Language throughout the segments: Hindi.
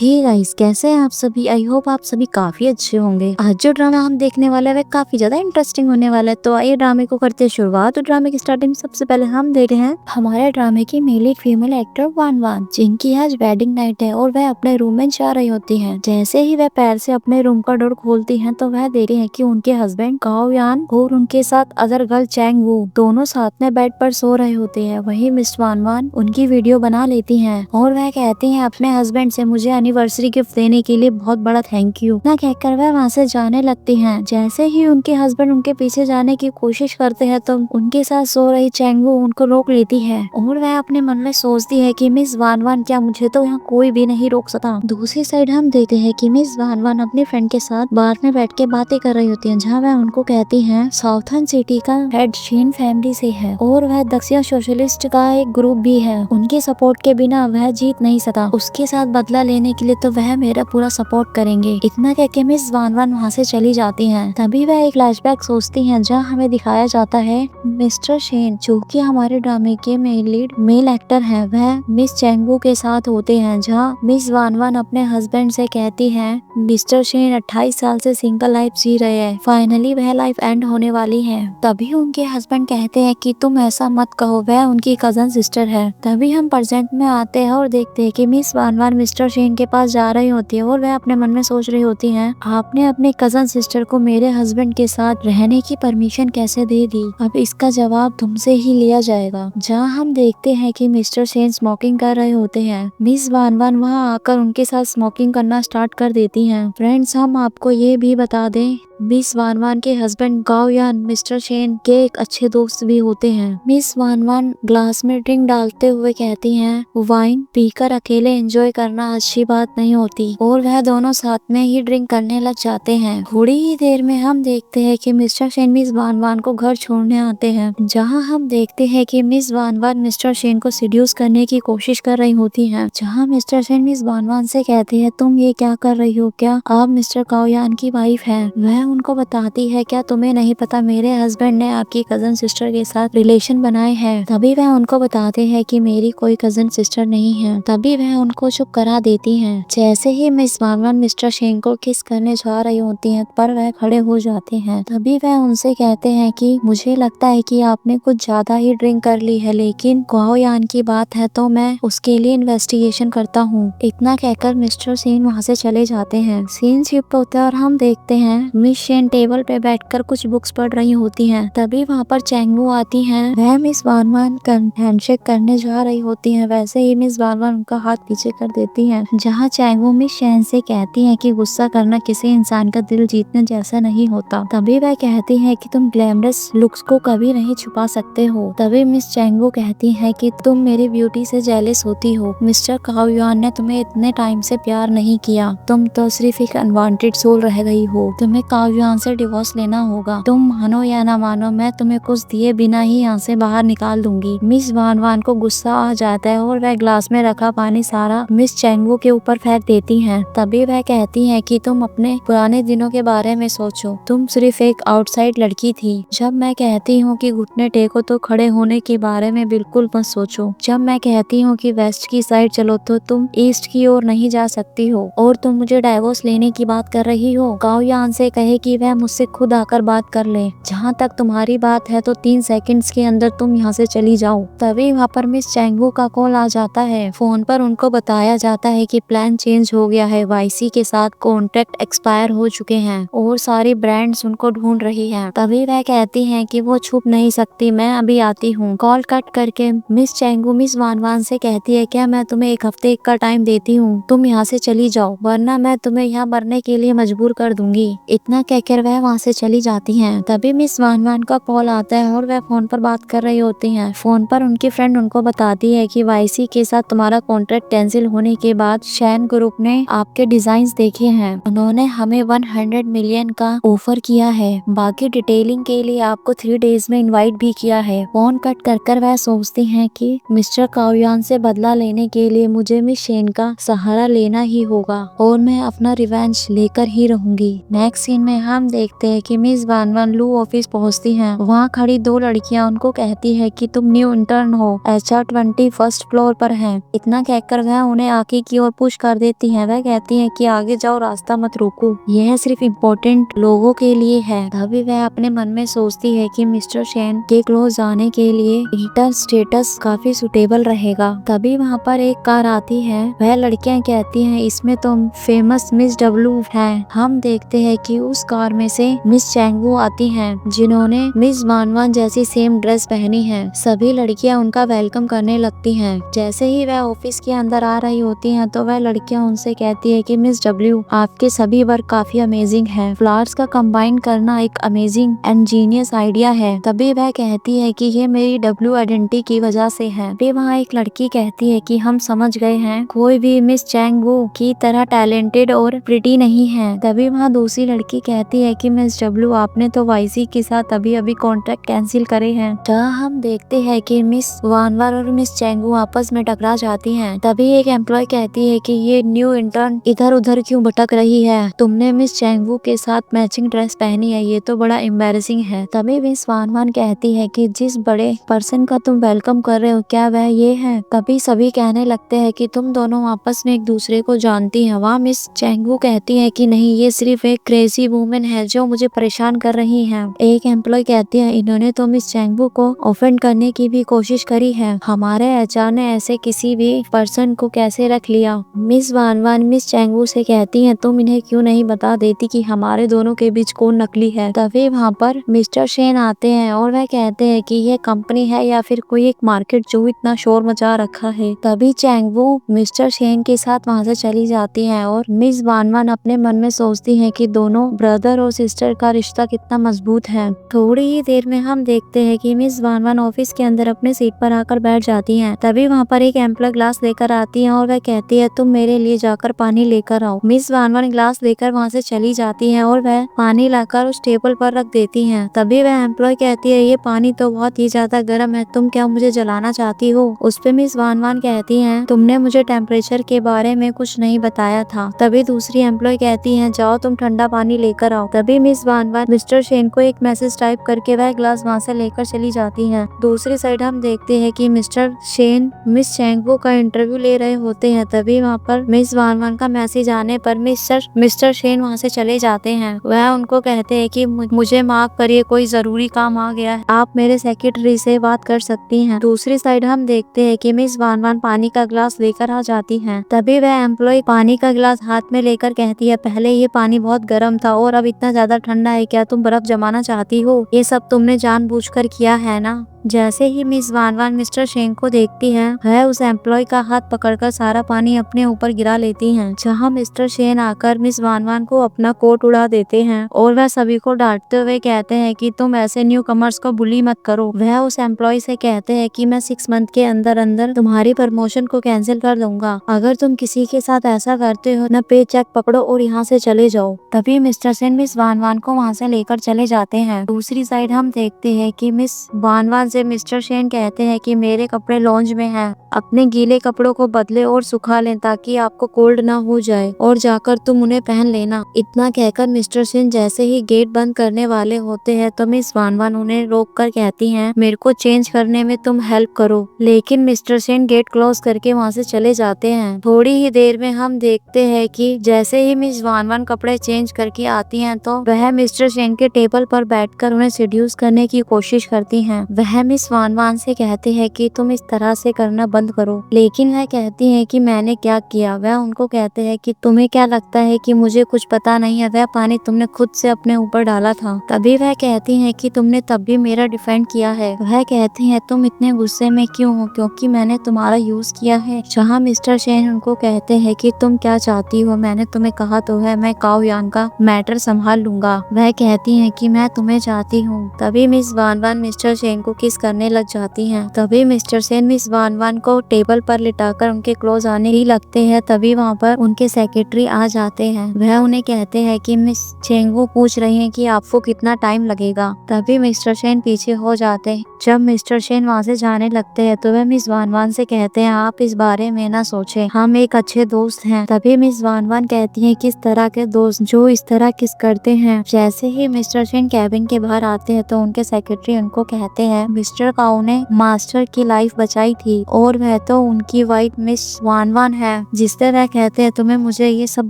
हे गाइस, कैसे हैं आप सभी। आई होप आप सभी काफी अच्छे होंगे। आज जो ड्रामा हम देखने वाले हैं वह काफी ज्यादा इंटरेस्टिंग होने वाला है। तो आइए ड्रामे को करते हैं शुरुआत। तो ड्रामे की स्टार्टिंग सबसे पहले हम देख रहे हैं हमारे ड्रामे की मेल लीड फीमेल एक्टर वान वान, जिनकी आज वेडिंग नाइट है और वह अपने रूम में जा रही होती है। जैसे ही वह पैर से अपने रूम का डोर खोलती है तो वह देखती है कि उनके हस्बैंड गाओ यान और उनके साथ अदर गर्ल चैंग वू दोनों साथ में बेड पर सो रहे होते हैं। वही मिस वान वान उनकी वीडियो बना लेती है और वह कहती है अपने हस्बैंड से मुझे एनिवर्सरी गिफ्ट देने के लिए बहुत बड़ा थैंक यू ना कहकर वह वहाँ से जाने लगती हैं। जैसे ही उनके हस्बैंड उनके पीछे जाने की कोशिश करते हैं तो उनके साथ सो रही चैंगवू उनको रोक लेती है और वह अपने मन में सोचती है कि मिस वान वान, क्या मुझे तो यहाँ कोई भी नहीं रोक सकता। दूसरी साइड हम देखते हैं कि मिस वान वान अपनी फ्रेंड के साथ बार में बैठ के बातें कर रही होती है, जहाँ वह उनको कहती है साउथर्न सिटी का हेड शीन फैमिली से है और वह दक्षिण सोशलिस्ट का एक ग्रुप भी है। उनके सपोर्ट के बिना वह जीत नहीं सकता। उसके साथ बदला लेने के लिए तो वह मेरा पूरा सपोर्ट करेंगे। इतना कह के मिस वान वान वहाँ से चली जाती हैं। तभी वह एक फ्लैशबैक सोचती हैं, जहाँ हमें दिखाया जाता है मिस्टर शेन, जो कि हमारे ड्रामे के मेन लीड मेल एक्टर हैं, वह मिस चैंगवू के साथ होते हैं। जहाँ मिस वान वान अपने हस्बैंड से कहती है मिस्टर शेन 28 साल से सिंगल लाइफ जी रहे हैं, फाइनली वह लाइफ एंड होने वाली है। तभी उनके हस्बैंड कहते हैं कि तुम ऐसा मत कहो, वह उनकी कजन सिस्टर है। तभी हम प्रेजेंट में आते हैं और देखते हैं कि मिस वान वान मिस्टर शेन के पास जा रही होती है और वह अपने मन में सोच रही होती हैं आपने अपने कजन सिस्टर को मेरे हस्बैंड के साथ रहने की परमिशन कैसे दे दी, अब इसका जवाब तुमसे ही लिया जाएगा। जहाँ हम देखते हैं कि मिस्टर शेन स्मोकिंग कर रहे होते हैं। मिस वान वान वहाँ आकर उनके साथ स्मोकिंग करना स्टार्ट कर देती हैं। फ्रेंड्स, हम आपको ये भी बता दें मिस वान वान के हस्बैंड गाओ यान मिस्टर शेन के एक अच्छे दोस्त भी होते हैं। मिस वान वान ग्लास में ड्रिंक डालते हुए कहती हैं वाइन पीकर अकेले एंजॉय करना अच्छी बात नहीं होती और वह दोनों साथ में ही ड्रिंक करने लग जाते हैं। थोड़ी ही देर में हम देखते हैं कि मिस्टर शेन मिस वान वान को घर छोड़ने आते हैं, जहाँ हम देखते हैं कि मिस वान वान मिस्टर शेन को सीड्यूस करने की कोशिश कर रही होती है। जहाँ मिस्टर शेन मिस वान वान से कहते हैं तुम ये क्या कर रही हो, क्या आप मिस्टर गाओ यान की वाइफ है। वह उनको बताती है क्या तुम्हें नहीं पता मेरे हस्बैंड ने आपकी कजन सिस्टर के साथ रिलेशन बनाए हैं। तभी वह उनको बताते हैं कि मेरी कोई कजन सिस्टर नहीं है। तभी वह उनको चुप करा देती हैं। जैसे ही मिस वान वान मिस्टर शेन को किस करने जा रही होती हैं पर वह खड़े हो जाते हैं। तभी वह उनसे कहते हैं कि मुझे लगता है कि आपने कुछ ज्यादा ही ड्रिंक कर ली है, लेकिन गाओ यान की बात है तो मैं उसके लिए इन्वेस्टिगेशन करता हूँ। इतना कहकर मिस्टर शेन वहाँ से चले जाते हैं। सीन शिफ्ट होता है और हम देखते हैं मिस शेन टेबल पे बैठकर कुछ बुक्स पढ़ रही होती हैं। तभी वहाँ पर चैंगवू आती हैं। वह मिस वान वान हैंडशेक करने जा रही होती हैं। वैसे ही मिस वान वान उनका हाथ पीछे कर देती हैं, जहाँ चैंगवू मिस शेन से कहती हैं कि गुस्सा करना किसी इंसान का दिल जीतने जैसा नहीं होता। तभी वह कहती है कि तुम ग्लैमरस लुक्स को कभी नहीं छुपा सकते हो। तभी मिस चैंगवू कहती है कि तुम मेरी ब्यूटी से जेलस होती हो। मिस्टर गाओ यान ने तुम्हें इतने टाइम से प्यार नहीं किया, तुम तो सिर्फ एक अनवांटेड सोल रह गई हो। तुम्हें गाओ यान से डिवोर्स लेना होगा। तुम मानो या ना मानो, मैं तुम्हें कुछ दिए बिना ही यहाँ से बाहर निकाल दूंगी। मिस वान वान को गुस्सा आ जाता है और वह ग्लास में रखा पानी सारा मिस चैंगवू के ऊपर फेंक देती हैं। तभी वह कहती हैं कि तुम अपने पुराने दिनों के बारे में सोचो, तुम सिर्फ एक आउटसाइड लड़की थी। जब मैं कहती हूँ कि घुटने टेको तो खड़े होने के बारे में बिल्कुल मत सोचो। जब मैं कहती हूँ कि वेस्ट की साइड चलो तो तुम ईस्ट की ओर नहीं जा सकती हो और तुम मुझे डाइवोर्स लेने की बात कर रही हो। गाओ यान से कहे कि वह मुझसे खुद आकर बात कर ले। जहाँ तक तुम्हारी बात है तो 3 सेकंड्स के अंदर तुम यहाँ से चली जाओ। तभी वहाँ पर मिस चैंगवू का कॉल आ जाता है। फोन पर उनको बताया जाता है कि प्लान चेंज हो गया है, वाईसी के साथ कॉन्ट्रैक्ट एक्सपायर हो चुके हैं और सारी ब्रांड्स उनको ढूंढ रही हैं। तभी वह कहती हैं कि वो छुप नहीं सकती, मैं अभी आती हूँ। कॉल कट करके मिस चैंगवू मिस वान वान से कहती है क्या मैं तुम्हें 1 हफ्ते का टाइम देती हूँ, तुम यहाँ से चली जाओ वरना मैं तुम्हें यहाँ मरने के लिए मजबूर कर दूंगी। इतना कहकर वह वहाँ से चली जाती हैं। तभी मिस वान वान का कॉल आता है और वह फोन पर बात कर रही होती हैं। फोन पर उनकी फ्रेंड उनको बताती है कि वाईसी के साथ तुम्हारा कॉन्ट्रैक्ट कैंसिल होने के बाद शैन ग्रुप ने आपके डिजाइन्स देखे हैं, उन्होंने हमें 100 मिलियन का ऑफर किया है। बाकी डिटेलिंग के लिए आपको 3 डेज में इनवाइट भी किया है। फोन कट कर वह सोचती हैं कि मिस्टर गाओ यान से बदला लेने के लिए मुझे मिस शेन का सहारा लेना ही होगा और मैं अपना रिवेंज लेकर ही रहूंगी। नेक्स्ट सीन में में हम देखते हैं कि मिस वान वान लू ऑफिस पहुंचती हैं। वहाँ खड़ी दो लड़कियां उनको कहती है कि तुम न्यू इंटर्न हो, HR 20 फर्स्ट फ्लोर पर है। इतना कहकर वह उन्हें आगे की ओर पुश कर देती है। वह कहती है कि आगे जाओ, रास्ता मत रोको, यह सिर्फ इम्पोर्टेंट लोगों के लिए है। तभी वह अपने मन में सोचती है कि मिस्टर शेन के क्लोज जाने के लिए इंटर स्टेटस काफी सुटेबल रहेगा। तभी वहाँ पर एक कार आती है। वह लड़कियां कहती हैं इसमें तुम फेमस मिस डब्लू हैं। हम देखते हैं कि उस कार में से मिस चैंगवू आती हैं, जिन्होंने मिस वान वान जैसी सेम ड्रेस पहनी है। सभी लड़कियां उनका वेलकम करने लगती हैं। जैसे ही वह ऑफिस के अंदर आ रही होती हैं तो वह लड़कियां उनसे कहती है कि मिस डब्ल्यू, आपके सभी वर्क काफी अमेजिंग है। फ्लावर्स का कंबाइन करना एक अमेजिंग एंड जीनियस आइडिया है। तभी वह कहती है कि ये मेरी डब्ल्यू आइडेंटिटी की वजह से है। फिर वहाँ एक लड़की कहती है कि हम समझ गए हैं, कोई भी मिस चैंगवू की तरह टैलेंटेड और प्रिटी नहीं है। तभी वहाँ दूसरी लड़की कहती है कि मिस डब्ल्यू, आपने तो वाईसी के साथ अभी अभी कॉन्ट्रैक्ट कैंसिल करे हैं। जहाँ हम देखते हैं कि मिस वान वान और मिस चैंगवू आपस में टकरा जाती हैं। तभी एक एम्प्लॉय कहती है कि ये न्यू इंटर्न इधर उधर क्यों भटक रही है, तुमने मिस चैंगवू के साथ मैचिंग ड्रेस पहनी है, ये तो बड़ा एम्बैरेसिंग है। तभी मिस वान वान कहती है कि जिस बड़े पर्सन का तुम वेलकम कर रहे हो, क्या वह ये है? तभी सभी कहने लगते हैं कि तुम दोनों आपस में एक दूसरे को जानती हैं। वहाँ मिस चैंगवू कहती है कि नहीं, ये सिर्फ एक क्रेजी वुमेन है जो मुझे परेशान कर रही है। एक एम्प्लॉय कहती है इन्होंने तो मिस चैंगवू को ऑफेंड करने की भी कोशिश करी है, हमारे HR ने ऐसे किसी भी पर्सन को कैसे रख लिया। मिस वान वान मिस चैंगवू से कहती है तुम इन्हें क्यों नहीं बता देती कि हमारे दोनों के बीच कौन नकली है। तभी वहाँ पर मिस्टर शेन आते हैं और वह कहते हैं कि यह कंपनी है या फिर कोई एक मार्केट जो इतना शोर मचा रखा है। तभी चैंगवू मिस्टर शेन के साथ वहाँ से चली जाती है और मिस वान वान अपने मन में सोचती है कि दोनों ब्रदर और सिस्टर का रिश्ता कितना मजबूत है। थोड़ी ही देर में हम देखते हैं कि मिस वान वान ऑफिस के अंदर अपने सीट पर आकर बैठ जाती हैं। तभी वहाँ पर एक एम्प्लॉय ग्लास लेकर आती है और वह कहती है तुम मेरे लिए जाकर पानी लेकर आओ। मिस वान वान ग्लास लेकर वहाँ से चली जाती है और वह पानी लाकर उस टेबल पर रख देती हैं। तभी वह एम्प्लॉय कहती है ये पानी तो बहुत ही ज्यादा गर्म है, तुम क्या मुझे जलाना चाहती हो? उस पे मिस वान वान कहती हैं तुमने मुझे टेम्परेचर के बारे में कुछ नहीं बताया था। तभी दूसरी एम्प्लॉय कहती है जाओ तुम ठंडा पानी लेकर आओ। तभी मिस वान वान मिस्टर शेन को एक मैसेज टाइप करके वह ग्लास वहाँ से लेकर चली जाती है। दूसरी साइड हम देखते हैं कि मिस्टर शेन मिस चैंगवू का इंटरव्यू ले रहे होते हैं। तभी वहाँ पर मिस वान वान का मैसेज आने पर मिस्टर शेन वहाँ से चले जाते हैं। वह उनको कहते हैं कि मुझे माफ करिए, कोई जरूरी काम आ गया है, आप मेरे सेक्रेटरी से बात कर सकती हैं। दूसरी साइड हम देखते हैं कि मिस वान वान पानी का ग्लास लेकर आ जाती हैं। तभी वह एम्प्लॉय पानी का ग्लास हाथ में लेकर कहती है पहले ये पानी बहुत गर्म था और अब इतना ज्यादा ठंडा है, क्या तुम बर्फ जमाना चाहती हो? ये सब तुमने जानबूझकर किया है ना? जैसे ही मिस वान वान मिस्टर शेन को देखती है, वह उस एम्प्लॉय का हाथ पकड़कर सारा पानी अपने ऊपर गिरा लेती हैं। जहां मिस्टर शेन आकर मिस वान वान को अपना कोट उड़ा देते हैं और वह सभी को डांटते हुए कहते हैं कि तुम ऐसे न्यू कमर्स को बुली मत करो। वह उस एम्प्लॉय से कहते हैं कि मैं 6 मंथ के अंदर अंदर तुम्हारी प्रमोशन को कैंसिल कर दूंगा। अगर तुम किसी के साथ ऐसा करते हो न, पे चेक पकड़ो और यहाँ से चले जाओ। तभी मिस्टर शेन मिस वान वान को वहाँ से लेकर चले जाते हैं। दूसरी साइड हम देखते हैं कि मिस वान वान से मिस्टर शेन कहते हैं कि मेरे कपड़े लॉन्ज में हैं, अपने गीले कपड़ों को बदले और सुखा लें ताकि आपको कोल्ड ना हो जाए और जाकर तुम उन्हें पहन लेना। इतना कहकर मिस्टर शेन जैसे ही गेट बंद करने वाले होते हैं तो मिस वान वान उन्हें रोक कर कहती हैं मेरे को चेंज करने में तुम हेल्प करो। लेकिन मिस्टर शेन गेट क्लोज करके वहाँ से चले जाते हैं। थोड़ी ही देर में हम देखते हैं कि जैसे ही मिस वान वान कपड़े चेंज करके आती हैं तो वह मिस्टर शेन के टेबल पर बैठकर उन्हें सेड्यूस करने की कोशिश करती हैं। वह मिस वान वान से कहते हैं कि तुम इस तरह से करना बंद करो, लेकिन वह कहती है कि मैंने क्या किया? वह उनको कहते हैं कि तुम्हें क्या लगता है कि मुझे कुछ पता नहीं है? वह पानी तुमने खुद से अपने ऊपर डाला था। तभी वह कहती है कि तुमने तब भी मेरा डिफेंड किया है। वह कहती है तुम इतने गुस्से में क्यों हो? क्योंकि मैंने तुम्हारा यूज किया है। जहाँ मिस्टर शेन उनको कहते हैं कि तुम क्या चाहती हो? मैंने तुम्हें कहा तो है मैं काओ यांग का मैटर संभाल लूंगा। वह कहती है कि मैं तुम्हें चाहती हूँ। तभी मिस वान वान मिस्टर शेन को किस करने लग जाती हैं। तभी मिस्टर सेन मिस वान वान को टेबल पर लिटाकर उनके क्लोज आने ही लगते हैं। तभी वहाँ पर उनके सेक्रेटरी आ जाते हैं। वह उन्हें कहते हैं कि मिस चेंगवू पूछ रही हैं कि आपको कितना टाइम लगेगा। तभी मिस्टर सेन पीछे हो जाते हैं। जब मिस्टर सेन वहाँ से जाने लगते हैं तो वह मिस वान वान से कहते हैं आप इस बारे में ना सोचें, हम एक अच्छे दोस्त हैं। तभी मिस वान वान कहती हैं किस तरह के दोस्त जो इस तरह किस करते हैं। जैसे ही मिस्टर सेन कैबिन के बाहर आते हैं तो उनके सेक्रेटरी उनको कहते हैं मिस्टर काऊ ने मास्टर की लाइफ बचाई थी और वह तो उनकी वाइफ मिस वान वान है। जिस तरह कहते हैं तुम्हें मुझे ये सब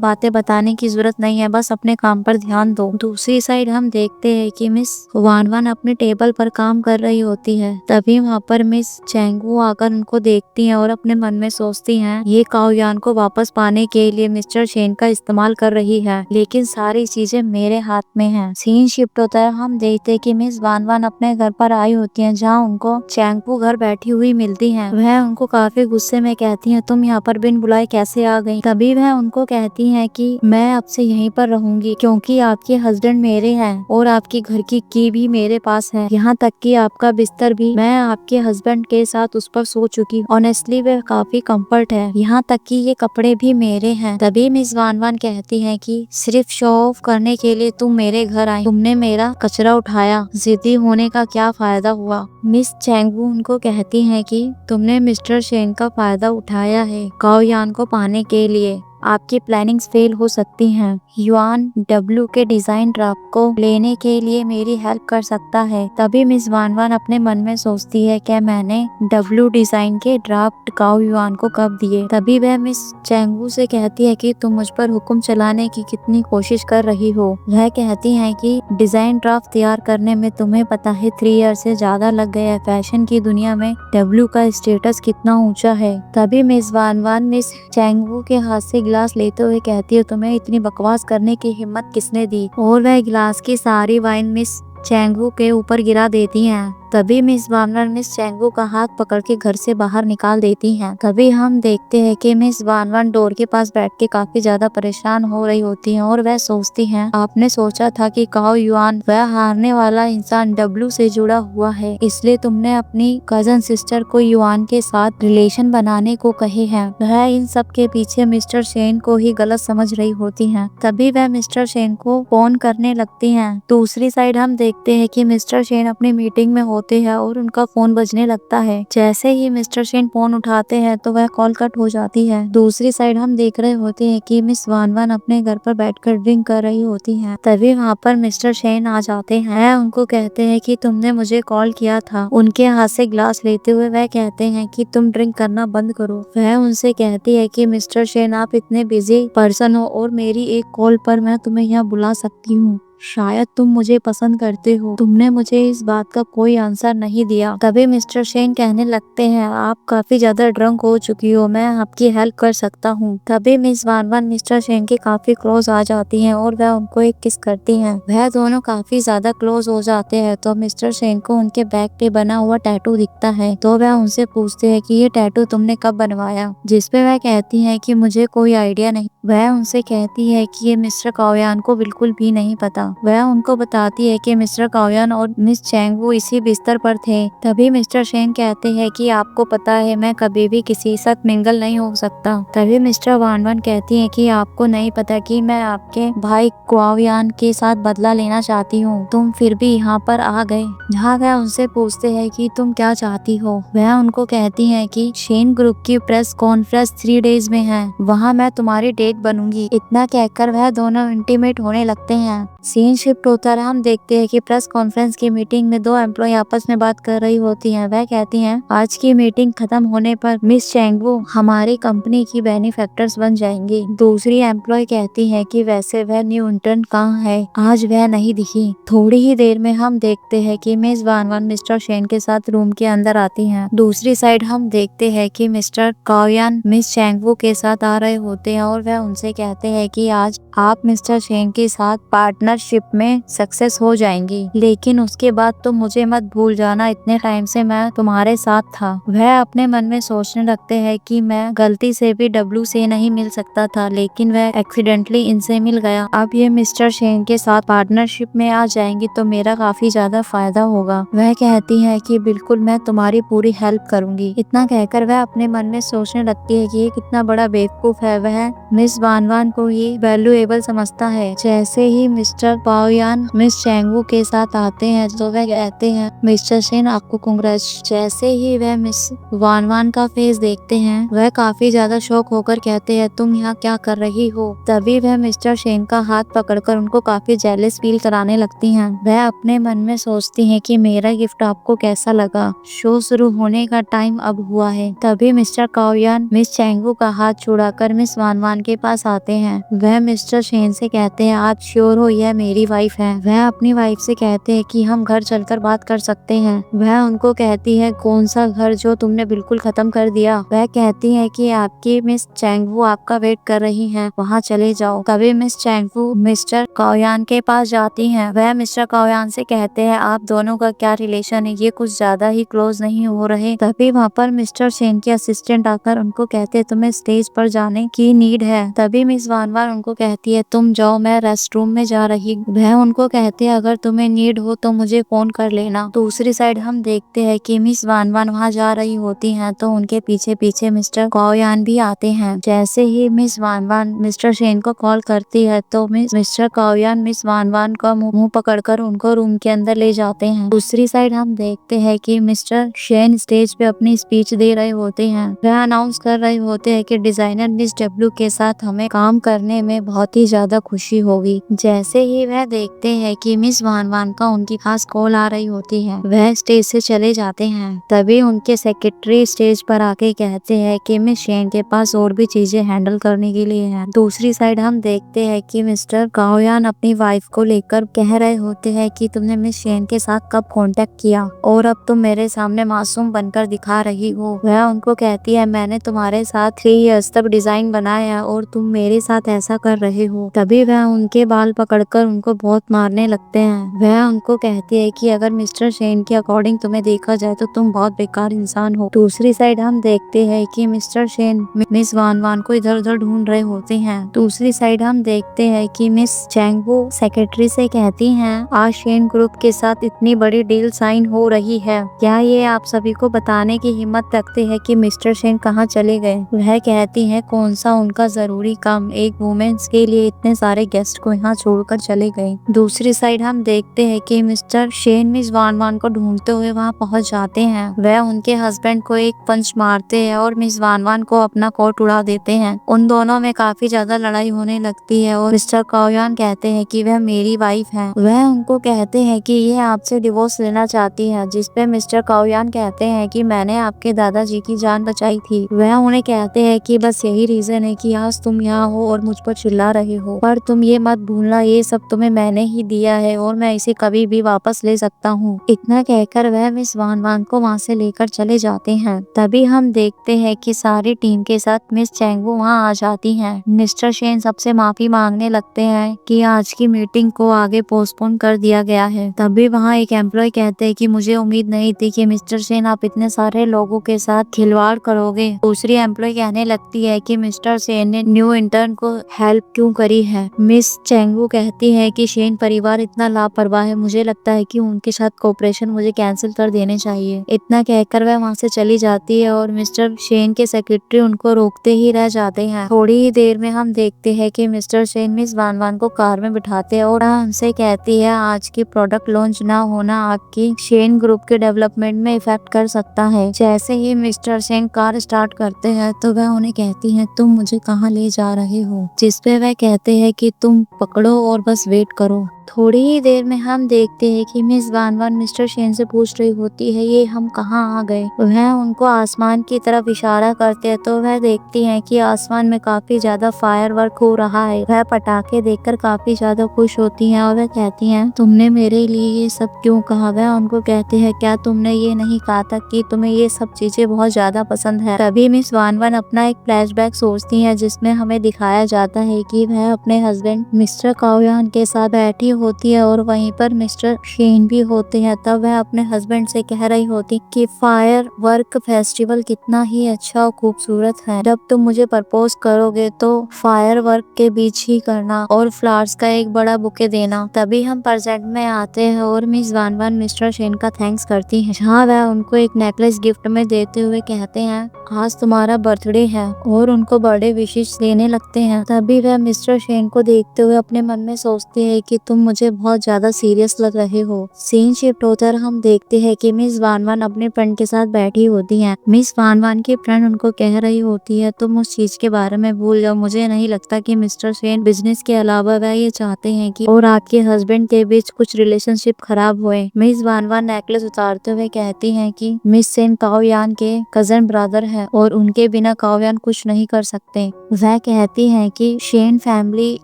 बातें बताने की जरूरत नहीं है, बस अपने काम पर ध्यान दो। दूसरी साइड हम देखते हैं कि मिस वान वान अपने टेबल पर काम कर रही होती है। तभी वहाँ पर मिस चेंगवू आकर उनको देखती हैं और अपने मन में सोचती हैं ये काओयान को वापस पाने के लिए मिस्टर शेन का इस्तेमाल कर रही है, लेकिन सारी चीजें मेरे हाथ में हैं। सीन शिफ्ट होता है। हम देखते हैं कि मिस वान वान अपने घर पर आई होती हैं जहाँ उनको चेंगवू घर बैठी हुई मिलती हैं। वह उनको काफी गुस्से में कहती हैं तुम यहाँ पर बिन बुलाए कैसे आ गई। तभी वह उनको कहती हैं कि मैं अब से यहीं पर रहूंगी क्योंकि आपके हस्बैंड मेरे हैं और आपकी घर की भी मेरे पास है, यहाँ तक कि आपका बिस्तर भी मैं आपके हस्बैंड के साथ उस पर सो चुकी। ऑनेस्टली वह काफी कंफर्ट है, यहाँ तक कि ये कपड़े भी मेरे हैं। तभी मिस वान वान कहती हैं कि सिर्फ शो ऑफ करने के लिए तुम मेरे घर आई, तुमने मेरा कचरा उठाया, जिद्दी होने का क्या फायदा हुआ। मिस चेंगवू उनको कहती हैं कि तुमने मिस्टर शेन का फायदा उठाया है काओयान को पाने के लिए, आपकी प्लानिंग्स फेल हो सकती हैं। युआन डब्ल्यू के डिजाइन ड्राफ्ट को लेने के लिए मेरी हेल्प कर सकता है। तभी मिस वान वान अपने मन में सोचती है कि मैंने डब्ल्यू डिजाइन के ड्राफ्ट काओ युआन को कब दिए। तभी वह मिस चेंगवू से कहती है कि तुम मुझ पर हुक्म चलाने की कितनी कोशिश कर रही हो। वह कहती है कि डिजाइन ड्राफ्ट तैयार करने में तुम्हें पता है 3 ईयर से ज्यादा लग गए। फैशन की दुनिया में डब्ल्यू का स्टेटस कितना ऊंचा है। तभी मिस वान वान मिस चेंगवू के हाथ से गिलास लेते हुए कहती है तुम्हें इतनी बकवास करने की हिम्मत किसने दी, और वह गिलास की सारी वाइन मिस चेंगवू के ऊपर गिरा देती हैं। तभी मिस वान वान मिस चेंगवू का हाथ पकड़ के घर से बाहर निकाल देती हैं। तभी हम देखते हैं कि मिस वान वान डोर के पास बैठ के काफी ज्यादा परेशान हो रही होती हैं और वह सोचती हैं आपने सोचा था कि काओ युआन वह हारने वाला इंसान डब्ल्यू से जुड़ा हुआ है, इसलिए तुमने अपनी कजन सिस्टर को युआन के साथ रिलेशन बनाने को कहे हैं। वह इन सब के पीछे मिस्टर शेन को ही गलत समझ रही होती हैं। तभी वह मिस्टर शेन को फोन करने लगती हैं। दूसरी साइड हम देखते हैं कि मिस्टर शेन अपनी मीटिंग में होते हैं और उनका फोन बजने लगता है। जैसे ही मिस्टर शेन फोन उठाते हैं तो वह कॉल कट हो जाती है। दूसरी साइड हम देख रहे होते हैं कि मिस वान वान अपने घर पर बैठकर ड्रिंक कर रही होती हैं। तभी वहाँ पर मिस्टर शेन आ जाते हैं। उनको कहते हैं कि तुमने मुझे कॉल किया था। उनके हाथ से ग्लास लेते हुए वह कहते हैं कि तुम ड्रिंक करना बंद करो। वह उनसे कहती है कि मिस्टर शेन आप इतने बिजी पर्सन हो और मेरी एक कॉल पर मैं तुम्हें यहाँ बुला सकती हूँ, शायद तुम मुझे पसंद करते हो, तुमने मुझे इस बात का कोई आंसर नहीं दिया। तभी मिस्टर शेन कहने लगते हैं आप काफी ज्यादा ड्रंक हो चुकी हो, मैं आपकी हेल्प कर सकता हूँ। तभी मिस वान वान मिस्टर शेन के काफी क्लोज आ जाती हैं और वह उनको एक किस करती हैं। वह दोनों काफी ज्यादा क्लोज हो जाते हैं तो मिस्टर शेन को उनके बैक पे बना हुआ टैटू दिखता है। तो वह उनसे पूछते हैं कि ये टैटू तुमने कब बनवाया, जिसपे वह कहती है कि मुझे कोई आइडिया नहीं। वह उनसे कहती है कि ये मिस्टर काओयान को बिल्कुल भी नहीं पता। वह उनको बताती है कि मिस्टर काओयान और मिस चेंगवू इसी बिस्तर पर थे। तभी मिस्टर शेन कहते हैं कि आपको पता है मैं कभी भी किसी साथ मिंगल नहीं हो सकता। तभी मिस्टर वान वान कहती है कि आपको नहीं पता कि मैं आपके भाई काओयान के साथ बदला लेना चाहती हूँ, तुम फिर भी यहाँ पर आ गए। जहाँ वह उनसे पूछते हैं कि तुम क्या चाहती हो। वह उनको कहती है कि शेन ग्रुप की प्रेस कॉन्फ्रेंस 3 डेज में है, वहाँ मैं तुम्हारी डेट बनूंगी। इतना कहकर वह दोनों इंटीमेट होने लगते हैं। सीन शिफ्ट होता है। हम देखते हैं कि प्रेस कॉन्फ्रेंस की मीटिंग में 2 एम्प्लॉय आपस में बात कर रही होती हैं। वह कहती हैं आज की मीटिंग खत्म होने पर मिस चेंगवू हमारी कंपनी की बेनिफैक्टर्स बन जाएंगी। दूसरी एम्प्लॉय कहती है कि वैसे वह न्यू इंटर्न कहाँ है, आज वह नहीं दिखी। थोड़ी ही देर में हम देखते हैं कि मिस वान वान मिस्टर शेन के साथ रूम के अंदर आती हैं। दूसरी साइड हम देखते हैं कि मिस्टर काओयान मिस चेंगवू के साथ आ रहे होते हैं और वह उनसे कहते हैं कि आज आप मिस्टर शेन के साथ पार्टनरशिप में सक्सेस हो जाएंगी, लेकिन उसके बाद तो मुझे मत भूल जाना, इतने टाइम से मैं तुम्हारे साथ था। वह अपने मन में सोचने लगते हैं कि मैं गलती से भी डब्लू से नहीं मिल सकता था, लेकिन वह एक्सीडेंटली इनसे मिल गया। अब ये मिस्टर शेन के साथ पार्टनरशिप में आ जाएंगी तो मेरा काफी ज्यादा फायदा होगा। वह कहती है कि बिल्कुल मैं तुम्हारी पूरी हेल्प करूंगी। इतना कहकर वह अपने मन में सोचने लगती है कि ये कितना बड़ा बेवकूफ है। वह मिस वान वान को ही वैल्यूएबल समझता है। जैसे ही मिस्टर पाओयान मिस चैंगवू के साथ आते हैं तो वह कहते हैं मिस्टर शेन आपको कांग्रेस। जैसे ही वह मिस वान वान का फेस देखते हैं वह काफी ज्यादा शॉक होकर कहते हैं तुम यहाँ क्या कर रही हो। तभी वह मिस्टर शेन का हाथ पकड़कर उनको काफी जेलस फील कराने लगती हैं। वह अपने मन में सोचती हैं कि मेरा गिफ्ट आपको कैसा लगा। शो शुरू होने का टाइम अब हुआ है। तभी मिस्टर काओयान मिस चैंगवू का हाथ छुड़ाकर मिस वान वान के पास आते हैं। वह मिस्टर शेन से कहते हैं आप श्योर हो यह मेरी वाइफ है। वह अपनी वाइफ से कहते हैं कि हम घर चलकर बात कर सकते हैं। वह उनको कहती है कौन सा घर जो तुमने बिल्कुल खत्म कर दिया। वह कहती है कि आपकी मिस चैंगवू आपका वेट कर रही हैं, वहाँ चले जाओ। तभी मिस चैंगवू मिस्टर काओयान के पास जाती हैं। वह मिस्टर काओयान से कहते हैं आप दोनों का क्या रिलेशन है, ये कुछ ज्यादा ही क्लोज नहीं हो रहे। तभी वहाँ पर मिस्टर शेन के असिस्टेंट आकर उनको कहते हैं तुम्हें स्टेज पर जाने की नीड है। तभी मिस वान वान उनको कहती है तुम जाओ, मैं रेस्ट रूम में जा रही। वह उनको कहते हैं अगर तुम्हें नीड हो तो मुझे फोन कर लेना। दूसरी साइड हम देखते हैं कि मिस वान वान वहाँ जा रही होती हैं तो उनके पीछे पीछे मिस्टर काओयान भी आते हैं। जैसे ही मिस वान वान मिस्टर शेन को कॉल करती है तो मिस्टर काओयान मिस वान वान का मुंह पकड़कर उनको रूम के अंदर ले जाते हैं। दूसरी साइड हम देखते हैं कि मिस्टर शेन स्टेज पे अपनी स्पीच दे रहे होते हैं। वह अनाउंस कर रहे होते हैं कि डिजाइनर मिस डब्ल्यू के साथ हमें काम करने में बहुत ही ज्यादा खुशी होगी। जैसे ही वह देखते हैं कि मिस वान वान का उनकी खास कॉल आ रही होती है वह स्टेज से चले जाते हैं। तभी उनके सेक्रेटरी स्टेज पर आके कहते हैं कि मिस शेन के पास और भी चीजें हैंडल करने के लिए है। दूसरी साइड हम देखते हैं कि मिस्टर काओयान अपनी वाइफ को लेकर कह रहे होते हैं कि तुमने मिस शेन के साथ कब कांटेक्ट किया और अब तुम मेरे सामने मासूम बनकर दिखा रही हो। वह उनको कहती है मैंने तुम्हारे साथ 3 इयर्स तक डिजाइन बनाया और तुम मेरे साथ ऐसा कर रहे हो। तभी वह उनके बाल पकड़कर उनको बहुत मारने लगते हैं। वह उनको कहती है कि अगर मिस्टर शेन के अकॉर्डिंग तुम्हें देखा जाए तो तुम बहुत बेकार इंसान हो। दूसरी साइड हम देखते हैं कि मिस्टर शेन मिस वान वान को इधर उधर ढूंढ रहे होते हैं। दूसरी साइड हम देखते हैं कि मिस चैंगवू सेक्रेटरी से कहती हैं आज शेन ग्रुप के साथ इतनी बड़ी डील साइन हो रही है, क्या ये आप सभी को बताने की हिम्मत रखते हैं कि मिस्टर शेन कहाँ चले गए। वह कहती है कौन सा उनका जरूरी काम एक वुमेन्स के लिए इतने सारे गेस्ट को यहाँ छोड़कर चले गए। दूसरी साइड हम देखते हैं कि मिस्टर शेन मिस वान वान को ढूंढते हुए वहाँ पहुँच जाते हैं। वह उनके हस्बैंड को एक पंच मारते हैं और मिस वान वान को अपना कोट उड़ा देते हैं। उन दोनों में काफी ज्यादा लड़ाई होने लगती है और मिस्टर काओयान कहते हैं कि वह मेरी वाइफ है। वह उनको कहते हैं कि ये आपसे डिवोर्स लेना चाहती है, जिसपे मिस्टर काओयान कहते हैं कि मैंने आपके दादाजी की जान बचाई थी। वह उन्हें कहते हैं कि बस यही रीजन है कि आज तुम यहाँ हो और मुझ पर चिल्ला रहे हो, पर तुम ये मत भूलना ये सब तुम्हें मैंने ही दिया है और मैं इसे कभी भी वापस ले सकता हूँ। इतना कहकर वह मिस वान वान को वहाँ से लेकर चले जाते हैं। तभी हम देखते हैं कि सारी टीम के साथ मिस चैंगवू वहाँ आ जाती हैं। मिस्टर शेन सबसे माफी मांगने लगते हैं कि आज की मीटिंग को आगे पोस्टपोन कर दिया गया है। तभी वहाँ एक एम्प्लॉय कहते हैं कि मुझे उम्मीद नहीं थी कि मिस्टर शेन आप इतने सारे लोगों के साथ खिलवाड़ करोगे। दूसरी एम्प्लॉय कहने लगती है कि मिस्टर शेन ने न्यू इंटर्न को हेल्प क्यों करी है। मिस चैंगवू कहती है कि शेन परिवार इतना लापरवाह है, मुझे लगता है कि उनके साथ कोऑपरेशन मुझे कैंसिल कर देने चाहिए। इतना कहकर वह वहाँ से चली जाती है और मिस्टर शेन के सेक्रेटरी उनको रोकते ही रह जाते हैं। थोड़ी ही देर में हम देखते हैं कि मिस्टर शेन मिस वान वान को कार में बिठाते हैं और उनसे कहती है आज की प्रोडक्ट लॉन्च ना होना आपकी शेन ग्रुप के डेवलपमेंट में इफेक्ट कर सकता है। जैसे ही मिस्टर शेन कार स्टार्ट करते हैं तो वह उन्हें कहती है तुम मुझे कहाँ ले जा रहे हो, जिसपे वह कहते हैं कि तुम पकड़ो और बस वेट करो। थोड़ी ही देर में हम देखते हैं कि मिस वान वान मिस्टर शेन से पूछ रही होती है ये हम कहाँ आ गए। वह उनको आसमान की तरफ इशारा करते हैं तो वह देखती हैं कि आसमान में काफी ज्यादा फायर वर्क हो रहा है। वह पटाखे देखकर काफी ज्यादा खुश होती हैं और वह कहती हैं तुमने मेरे लिए ये सब क्यों कहा। वह उनको कहते हैं क्या तुमने ये नहीं कहा था कि तुम्हें ये सब चीजें बहुत ज्यादा पसंद है। तभी मिस वान वान अपना एक फ्लैशबैक सोचती है जिसमें हमें दिखाया जाता है कि वह अपने हस्बैंड मिस्टर काओयान के साथ बैठी होती है और वहीं पर मिस्टर शेन भी होते हैं। तब वह अपने हस्बैंड से कह रही होती कि फायर वर्क फेस्टिवल कितना ही अच्छा और खूबसूरत है। जब तुम मुझे प्रपोज करोगे तो फायर वर्क के बीच ही करना और फ्लावर्स का एक बड़ा बुके देना। तभी हम प्रेजेंट में आते हैं और मिस वान वान मिस्टर शेन का थैंक्स करती है जहाँ वह उनको एक नेकलेस गिफ्ट में देते हुए कहते हैं आज तुम्हारा बर्थडे है और उनको बर्थडे विशेष देने लगते हैं। तभी वह मिस्टर शेन को देखते हुए अपने मन में सोचते हैं कि तुम मुझे बहुत ज्यादा सीरियस लग रहे हो। सीन शिफ्ट होकर हम देखते हैं कि मिस वान वान अपने फ्रेंड के साथ बैठी होती हैं। मिस वान वान की फ्रेंड उनको कह रही होती है तुम उस चीज के बारे में भूल जाओ। मुझे नहीं लगता कि मिस्टर शेन बिजनेस के अलावा वह ये चाहते हैं कि और आपके हस्बैंड के बीच कुछ रिलेशनशिप खराब हुए। मिस वान वान नेकलेस उतारते हुए कहती हैं कि मिस सेन काओयान के कजन ब्रदर है और उनके बिना काओयान कुछ नहीं कर सकते। वह कहती हैं कि शेन फैमिली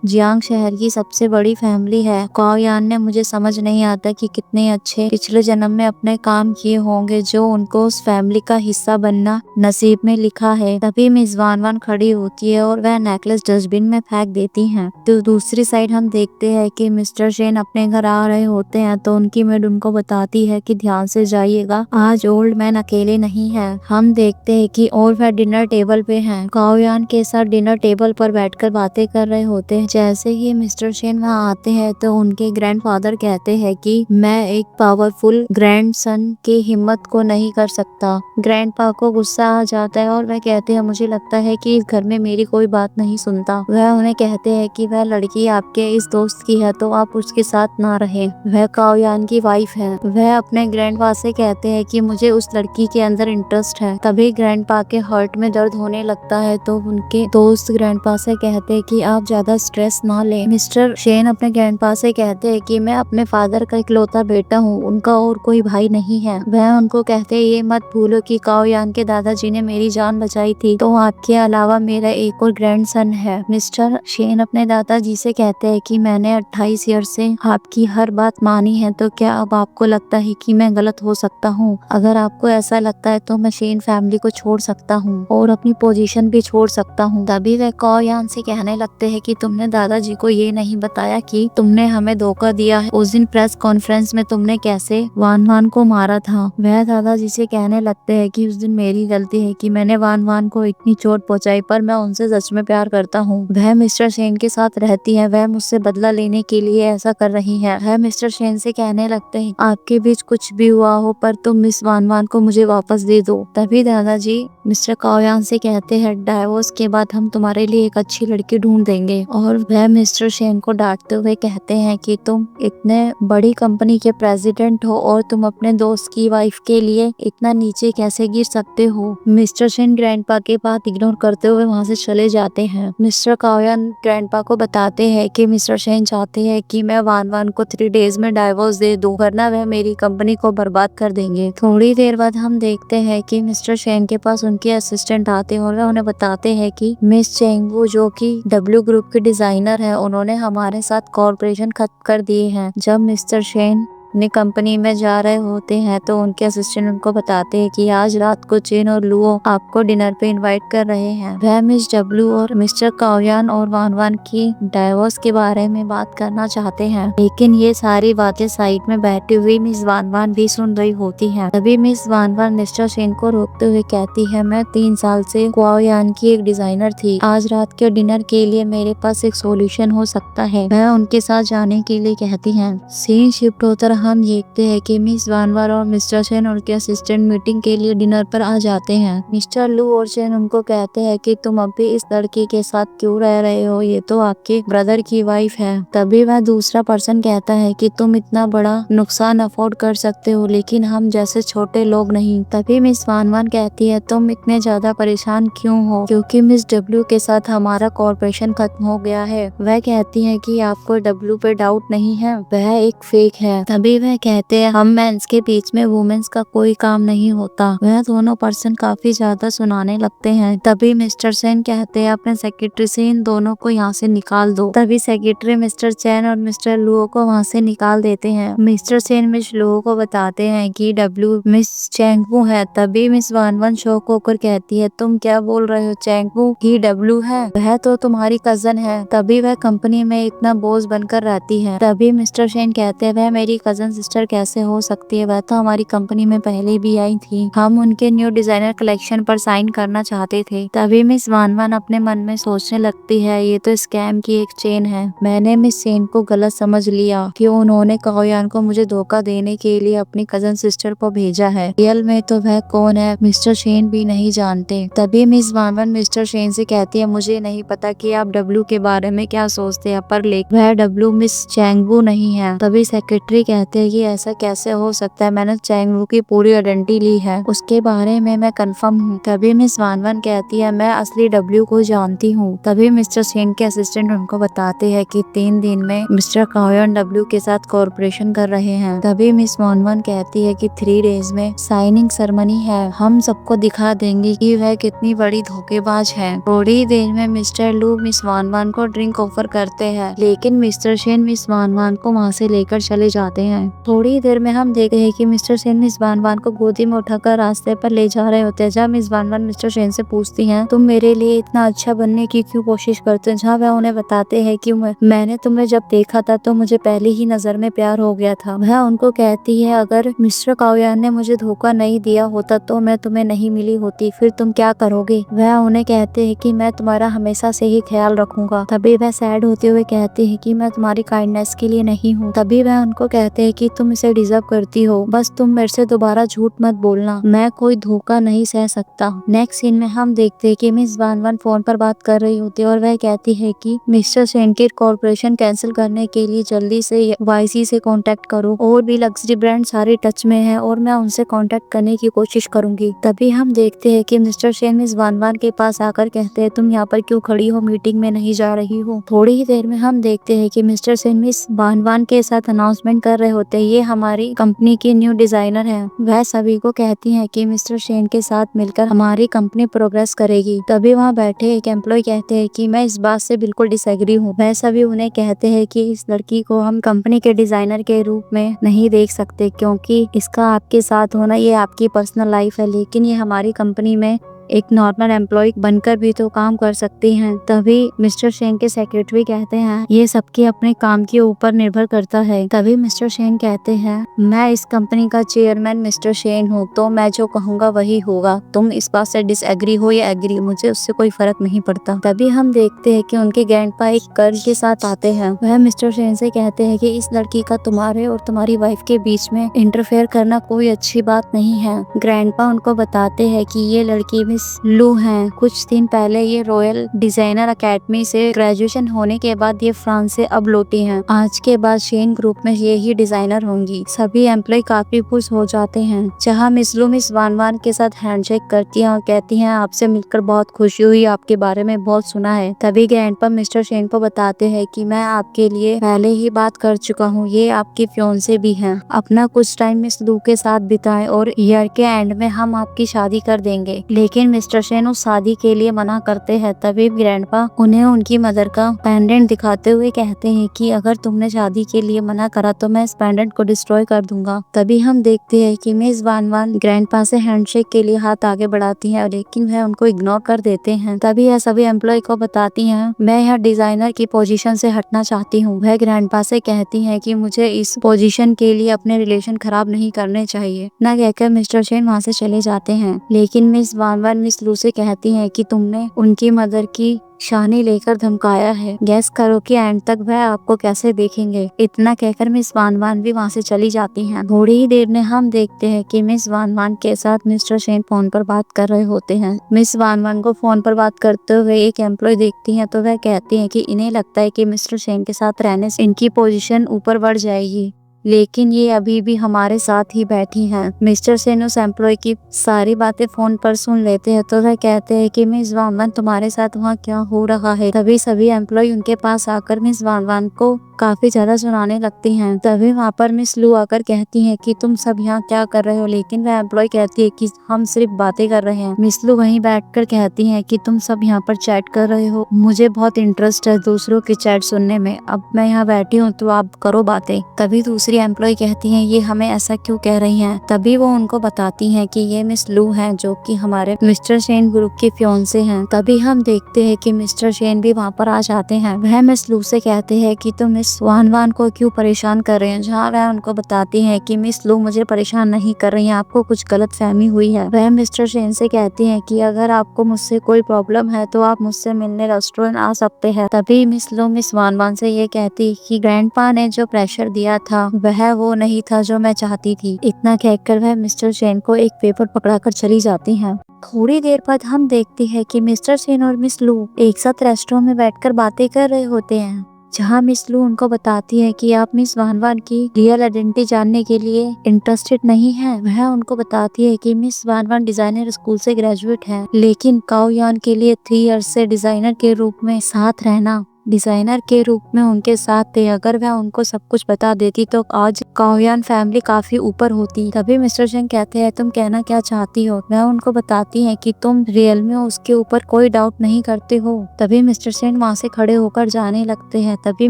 जियांग शहर की सबसे बड़ी फैमिली है। काओयान ने मुझे समझ नहीं आता कि कितने अच्छे पिछले जन्म में अपने काम किए होंगे जो उनको उस फैमिली का हिस्सा बनना नसीब में लिखा है। तभी मिस वान वान खड़ी होती है और वह नेकलेस डस्टबिन में फेंक देती हैं। तो दूसरी साइड हम देखते हैं कि मिस्टर शेन अपने घर आ रहे होते हैं तो उनकी मेड उनको बताती है कि ध्यान से जाइएगा आज ओल्ड मैन अकेले नहीं है। हम देखते हैं कि और वह डिनर टेबल पे हैं। काओयान के साथ डिनर टेबल पर बैठकर बातें कर रहे होते हैं। जैसे ही मिस्टर शेन वहाँ आते हैं तो उनके ग्रैंडफादर कहते हैं कि मैं एक पावरफुल ग्रैंडसन की हिम्मत को नहीं कर सकता। ग्रैंडपा को गुस्सा आ जाता है और वह कहते हैं मुझे लगता है कि इस घर में मेरी कोई बात नहीं सुनता। वह उन्हें कहते हैं कि वह लड़की आपके इस दोस्त की है तो आप उसके साथ ना रहे। वह काओयान की वाइफ है। वह अपने ग्रैंडपा से कहते हैं कि मुझे उस लड़की के अंदर इंटरेस्ट है। तभी ग्रैंडपा के हार्ट में दर्द होने लगता है तो उनके दोस्त ग्रैंडपा से कहते हैं कि आप ज्यादा स्ट्रेस ना लें। मिस्टर शेन अपने ग्रैंडपा से कहते हैं कि मैं अपने फादर का इकलौता बेटा हूँ, उनका और कोई भाई नहीं है। वह उनको कहते हैं ये मत भूलो कि काओयान के दादाजी ने मेरी जान बचाई थी तो आपके अलावा मेरा एक और ग्रैंडसन है। मिस्टर शेन अपने दादाजी से कहते हैं कि मैंने 28 ईयर से आपकी हर बात मानी है तो क्या अब आपको लगता है कि मैं गलत हो सकता हूँ। अगर आपको ऐसा लगता है तो मैं शेन फैमिली को छोड़ सकता हूँ और अपनी पोजीशन भी छोड़ सकता हूँ। तभी वह काओयान से कहने लगते हैं कि तुमने दादाजी को ये नहीं बताया कि तुमने हमें धोखा दिया है। उस दिन प्रेस कॉन्फ्रेंस में तुमने कैसे वान वान को मारा था। वह दादाजी से कहने लगते हैं कि उस दिन मेरी गलती है कि मैंने वान वान को इतनी चोट पहुंचाई पर मैं उनसे सच में प्यार करता हूँ। वह मिस्टर शेन के साथ रहती है। वह मुझसे बदला लेने के लिए ऐसा कर रही है। वह मिस्टर शेन से कहने लगते हैं आपके बीच कुछ भी हुआ हो पर तुम मिस वान वान को मुझे वापस दे दो। तभी दादाजी मिस्टर काओयान से कहते हैं डाइवोर्स के बाद हम तुम्हारे लिए एक अच्छी लड़की ढूंढ देंगे। और वह मिस्टर शेन को डांटते हुए कहते हैं कि तुम इतने बड़ी कंपनी के प्रेसिडेंट हो और तुम अपने दोस्त की वाइफ के लिए इतना नीचे कैसे गिर सकते हो। मिस्टर शेन ग्रैंडपा के बात इग्नोर करते हुए वहाँ से चले जाते हैं। मिस्टर काओयान ग्रैंडपा को बताते हैं कि मिस्टर शेन चाहते हैं कि मैं वान वान को 3 डेज में डाइवोर्स दे दूं वरना वह मेरी कंपनी को बर्बाद कर देंगे। थोड़ी देर बाद हम देखते हैं कि मिस्टर शेन के पास उनके असिस्टेंट आते हैं और वह उन्हें बताते हैं कि मिस चेंगवू जो कि डब्ल्यू ग्रुप के डिजाइनर है उन्होंने हमारे साथ कॉर्पोरेशन खत्म कर दिए हैं। जब मिस्टर शेन अपनी कंपनी में जा रहे होते हैं तो उनके असिस्टेंट उनको बताते हैं कि आज रात को चेन और लुओ आपको डिनर पे इनवाइट कर रहे हैं। वह मिस डब्ल्यू और मिस्टर काओयान और वान वान की डाइवोर्स के बारे में बात करना चाहते हैं लेकिन ये सारी बातें साइड में बैठी हुई मिस वान वान भी सुन रही होती हैं। तभी मिस वान वान मिस्टर शेन को रोकते हुए कहती है मैं 3 साल से काओयान की एक डिजाइनर थी। आज रात के डिनर के लिए मेरे पास एक सोल्यूशन हो सकता है। वह उनके साथ जाने के लिए कहती है। सीन शिफ्ट होकर हम देखते हैं कि मिस वानवार और मिस्टर चेन उनके असिस्टेंट मीटिंग के लिए डिनर पर आ जाते हैं। मिस्टर लू और चेन उनको कहते हैं कि तुम अब भी इस लड़की के साथ क्यों रह रहे हो, ये तो आपके ब्रदर की वाइफ है। तभी वह दूसरा पर्सन कहता है कि तुम इतना बड़ा नुकसान अफोर्ड कर सकते हो, लेकिन हम जैसे छोटे लोग नहीं। तभी मिस वानवान कहती है तुम इतने ज्यादा परेशान क्यों हो, क्योंकि मिस डब्ल्यू के साथ हमारा कॉर्पोरेशन खत्म हो गया है। वह कहती है कि आपको डब्ल्यू पे डाउट नहीं है, वह एक फेक है। तभी वह कहते हैं हम मेंस के बीच में वुमेन्स का कोई काम नहीं होता। वह दोनों पर्सन काफी ज्यादा सुनाने लगते हैं। तभी मिस्टर चेन कहते हैं अपने सेक्रेटरी से इन दोनों को यहाँ से निकाल दो। तभी सेक्रेटरी मिस्टर चेन और मिस्टर लुओ को वहाँ से निकाल देते हैं। मिस्टर चेन मिस लुओ को बताते हैं कि डब्ल्यू मिस चैंगवू है। तभी मिस वानवान शॉक होकर कहती है तुम क्या बोल रहे हो, चैंगवू ही डब्ल्यू है, वह तो तुम्हारी कजन है। तभी वह कंपनी में इतना बोझ बनकर रहती है। तभी मिस्टर चेन कहते हैं वह मेरी कजन सिस्टर कैसे हो सकती है, वह तो हमारी कंपनी में पहले भी आई थी, हम उनके न्यू डिजाइनर कलेक्शन पर साइन करना चाहते थे। तभी मिस वानवान अपने मन में सोचने लगती है ये तो स्कैम की एक चेन है, मैंने मिस चेन को गलत समझ लिया कि उन्होंने काओयान को मुझे धोखा देने के लिए अपनी कजन सिस्टर को भेजा है। रियल में तो वह कौन है मिस्टर चेन भी नहीं जानते। तभी मिस वानवान मिस्टर चेन से कहती है मुझे नहीं पता कि आप डब्ल्यू के बारे में क्या सोचते हैं, पर लेकिन वह डब्ल्यू मिस चैंगवू नहीं है। तभी सेक्रेटरी कहते हैं कि ऐसा कैसे हो सकता है, मैंने चैंगवू की पूरी आइडेंटिटी ली है, उसके बारे में मैं कंफर्म हूँ। तभी मिस वानवान कहती है मैं असली डब्ल्यू को जानती हूँ। तभी मिस्टर चेन के असिस्टेंट उनको बताते हैं कि 3 दिन में मिस्टर काओयान डब्ल्यू के साथ कॉर्पोरेशन कर रहे हैं। तभी मिस वानवान कहती है कि 3 डेज में साइनिंग सेरेमनी है, हम सबको दिखा देंगे कि वह कितनी बड़ी धोखेबाज है। थोड़ी देर में मिस्टर लू मिस वानवान को ड्रिंक ऑफर करते हैं, लेकिन मिस्टर चेन मिस वानवान को वहाँ से लेकर चले जाते हैं। थोड़ी देर में हम देखते हैं कि मिस्टर चेन मिस वानवान को गोदी में उठाकर रास्ते पर ले जा रहे होते हैं। जब मिस वानवान मिस्टर चेन से पूछती हैं तुम मेरे लिए इतना अच्छा बनने की क्यों कोशिश करते हो, जहाँ वह उन्हें बताते हैं कि मैंने तुम्हें जब देखा था तो मुझे पहली ही नजर में प्यार हो गया था। वह उनको कहती है अगर मिस्टर काओयान ने मुझे धोखा नहीं दिया होता तो मैं तुम्हें नहीं मिली होती, फिर तुम क्या करोगे। वह उन्हें कहते हैं कि मैं तुम्हारा हमेशा से ही ख्याल रखूंगा। तभी वह सैड होते हुए कहते हैं कि मैं तुम्हारी काइंडनेस के लिए नहीं हूँ। तभी वह उनको कहते हैं कि तुम इसे डिजर्व करती हो, बस तुम मेरे से दोबारा झूठ मत बोलना, मैं कोई धोखा नहीं सह सकता। नेक्स्ट सीन में हम देखते हैं कि मिस वानवान फोन पर बात कर रही होती है और वह कहती है कि मिस्टर चेन के कॉर्पोरेशन कैंसिल करने के लिए जल्दी से वाईसी से कांटेक्ट करो, और भी लग्जरी ब्रांड सारे टच में है और मैं उनसे कांटेक्ट करने की कोशिश करूंगी। तभी हम देखते हैं कि मिस्टर चेन मिस वानवान के पास आकर कहते हैं तुम यहाँ पर क्यों खड़ी हो, मीटिंग में नहीं जा रही हो। थोड़ी ही देर में हम देखते हैं कि मिस्टर चेन मिस वानवान के साथ अनाउंसमेंट कर रहे होते हैं ये हमारी कंपनी की न्यू डिजाइनर है। वह सभी को कहती है कि मिस्टर चेन के साथ मिलकर हमारी कंपनी प्रोग्रेस करेगी। तभी वहाँ बैठे एक एम्प्लॉय कहते हैं कि मैं इस बात से बिल्कुल डिसएग्री हूँ। वह सभी उन्हें कहते हैं कि इस लड़की को हम कंपनी के डिजाइनर के रूप में नहीं देख सकते, क्योंकि इसका आपके साथ होना ये आपकी पर्सनल लाइफ है, लेकिन ये हमारी कंपनी में एक नॉर्मल एम्प्लॉय बनकर भी तो काम कर सकती हैं। तभी मिस्टर चेन के सेक्रेटरी कहते हैं ये सबके अपने काम के ऊपर निर्भर करता है। तभी मिस्टर चेन कहते हैं मैं इस कंपनी का चेयरमैन मिस्टर चेन हूँ, तो मैं जो कहूँगा वही होगा, तुम इस बात से डिसएग्री हो या एग्री, मुझे उससे कोई फर्क नहीं पड़ता। तभी हम देखते हैं कि उनके ग्रैंडपा एक गर्ल के साथ आते हैं। वह मिस्टर चेन से कहते हैं कि इस लड़की का तुम्हारे और तुम्हारी वाइफ के बीच में इंटरफेयर करना कोई अच्छी बात नहीं है। ग्रैंडपा उनको बताते हैं कि ये लड़की लू हैं। कुछ दिन पहले ये रॉयल डिजाइनर एकेडमी से ग्रेजुएशन होने के बाद ये फ्रांस से अब लौटी हैं। आज के बाद शेन ग्रुप में ये ही डिजाइनर होंगी। सभी एम्प्लॉय काफी खुश हो जाते हैं। जहां मिस लू मिस वानवान के साथ हैंडशेक करती हैं और कहती हैं आपसे मिलकर बहुत खुशी हुई, आपके बारे में बहुत सुना है। तभी ग्रैंडपा मिस्टर शेन को बताते हैं कि मैं आपके लिए पहले ही बात कर चुका हूँ, ये आपकी फियोंसे भी हैं। अपना कुछ टाइम मिस लू के साथ बिताएं और ईयर के एंड में हम आपकी शादी कर देंगे। लेकिन मिस्टर शेन उस शादी के लिए मना करते हैं। तभी ग्रैंडपा उन्हें उनकी मदर का पेंडेंट दिखाते हुए कहते हैं कि अगर तुमने शादी के लिए मना करा तो मैं इस पेंडेंट को डिस्ट्रॉय कर दूंगा। तभी हम देखते हैं कि मिस वानवान ग्रैंडपा से हैंडशेक के लिए हाथ आगे बढ़ाती हैं, लेकिन वह उनको इग्नोर कर देते हैं। तभी यह सभी एम्प्लॉय को बताती हैं मैं यहाँ डिजाइनर की पोजीशन से हटना चाहती हूँ। वह ग्रैंडपा से कहती हैं कि मुझे इस पोजीशन के लिए अपने रिलेशन खराब नहीं करने चाहिए। न कहकर मिस्टर शेन वहाँ से चले जाते हैं। लेकिन मिस वानवान वान मिस लू से कहती है कि तुमने उनकी मदर की शानी लेकर धमकाया है, गैस करो कि एंड तक वह आपको कैसे देखेंगे। इतना कहकर मिस वान वान भी वहाँ से चली जाती हैं। थोड़ी ही देर में हम देखते हैं कि मिस वान वान के साथ मिस्टर शेन फोन पर बात कर रहे होते हैं। मिस वान वान को फोन पर बात करते हुए एक एम्प्लॉय देखती हैं तो वह कहती है कि इन्हें लगता है कि मिस्टर शेन के साथ रहने से इनकी पोजीशन ऊपर बढ़ जाएगी, लेकिन ये अभी भी हमारे साथ ही बैठी हैं। मिस्टर सेन उस एम्प्लॉय की सारी बातें फोन पर सुन लेते हैं तो वह कहते हैं कि मिस वान तुम्हारे साथ वहाँ क्या हो रहा है। तभी सभी एम्प्लॉय उनके पास आकर मिस वान को काफी ज्यादा सुनाने लगती हैं। तभी वहाँ पर मिस लू आकर कहती हैं कि तुम सब यहाँ क्या कर रहे हो, लेकिन वह एम्प्लॉय कहती है कि हम सिर्फ बातें कर रहे हैं। मिस लू वहीं बैठकर कहती हैं कि तुम सब यहाँ पर चैट कर रहे हो, मुझे बहुत इंटरेस्ट है दूसरों की चैट सुनने में, अब मैं यहाँ बैठी हूँ तो आप करो बातें। तभी दूसरी एम्प्लॉय कहती हैं ये हमें ऐसा क्यों कह रही हैं। तभी वो उनको बताती हैं कि ये मिस लू हैं जो कि हमारे मिस्टर शेन ग्रुप की फियांसे हैं। तभी हम देखते हैं कि मिस्टर शेन भी वहाँ पर आ जाते हैं। वह मिस लू से कहते हैं कि तुम मिस वान वान को क्यों परेशान कर रहे हैं, जहाँ वह उनको बताती हैं कि मिस लू मुझे परेशान नहीं कर रही है, आपको कुछ गलत फहमी हुई है। वह मिस्टर शेन से कहती हैं कि अगर आपको मुझसे कोई प्रॉब्लम है तो आप मुझसे मिलने रेस्टोरेंट आ सकते हैं। तभी मिस लू मिस वान वान से ये कहती कि ग्रैंडपा ने जो प्रेशर दिया था वह वो नहीं था जो मैं चाहती थी। इतना कहकर वह मिस्टर शेन को एक पेपर पकड़ाकर चली जाती हैं। थोड़ी देर बाद हम देखते हैं कि मिस्टर शेन और मिस लू एक साथ रेस्टोरेंट में बैठकर बातें कर रहे होते हैं, जहाँ मिस लू उनको बताती है कि आप मिस वान वान की रियल आइडेंटिटी जानने के लिए इंटरेस्टेड नहीं है। वह उनको बताती है कि मिस वान वान डिजाइनर स्कूल से ग्रेजुएट है, लेकिन काओ यान के लिए 3 इयर्स से डिजाइनर के रूप में साथ रहना, डिजाइनर के रूप में उनके साथ थे। अगर वह उनको सब कुछ बता देती तो आज काओयान फैमिली काफी ऊपर होती। तभी मिस्टर शेन कहते हैं तुम कहना क्या चाहती हो। वह उनको बताती हैं कि तुम रियल में उसके ऊपर कोई डाउट नहीं करते हो। तभी मिस्टर शेन वहाँ से खड़े होकर जाने लगते हैं। तभी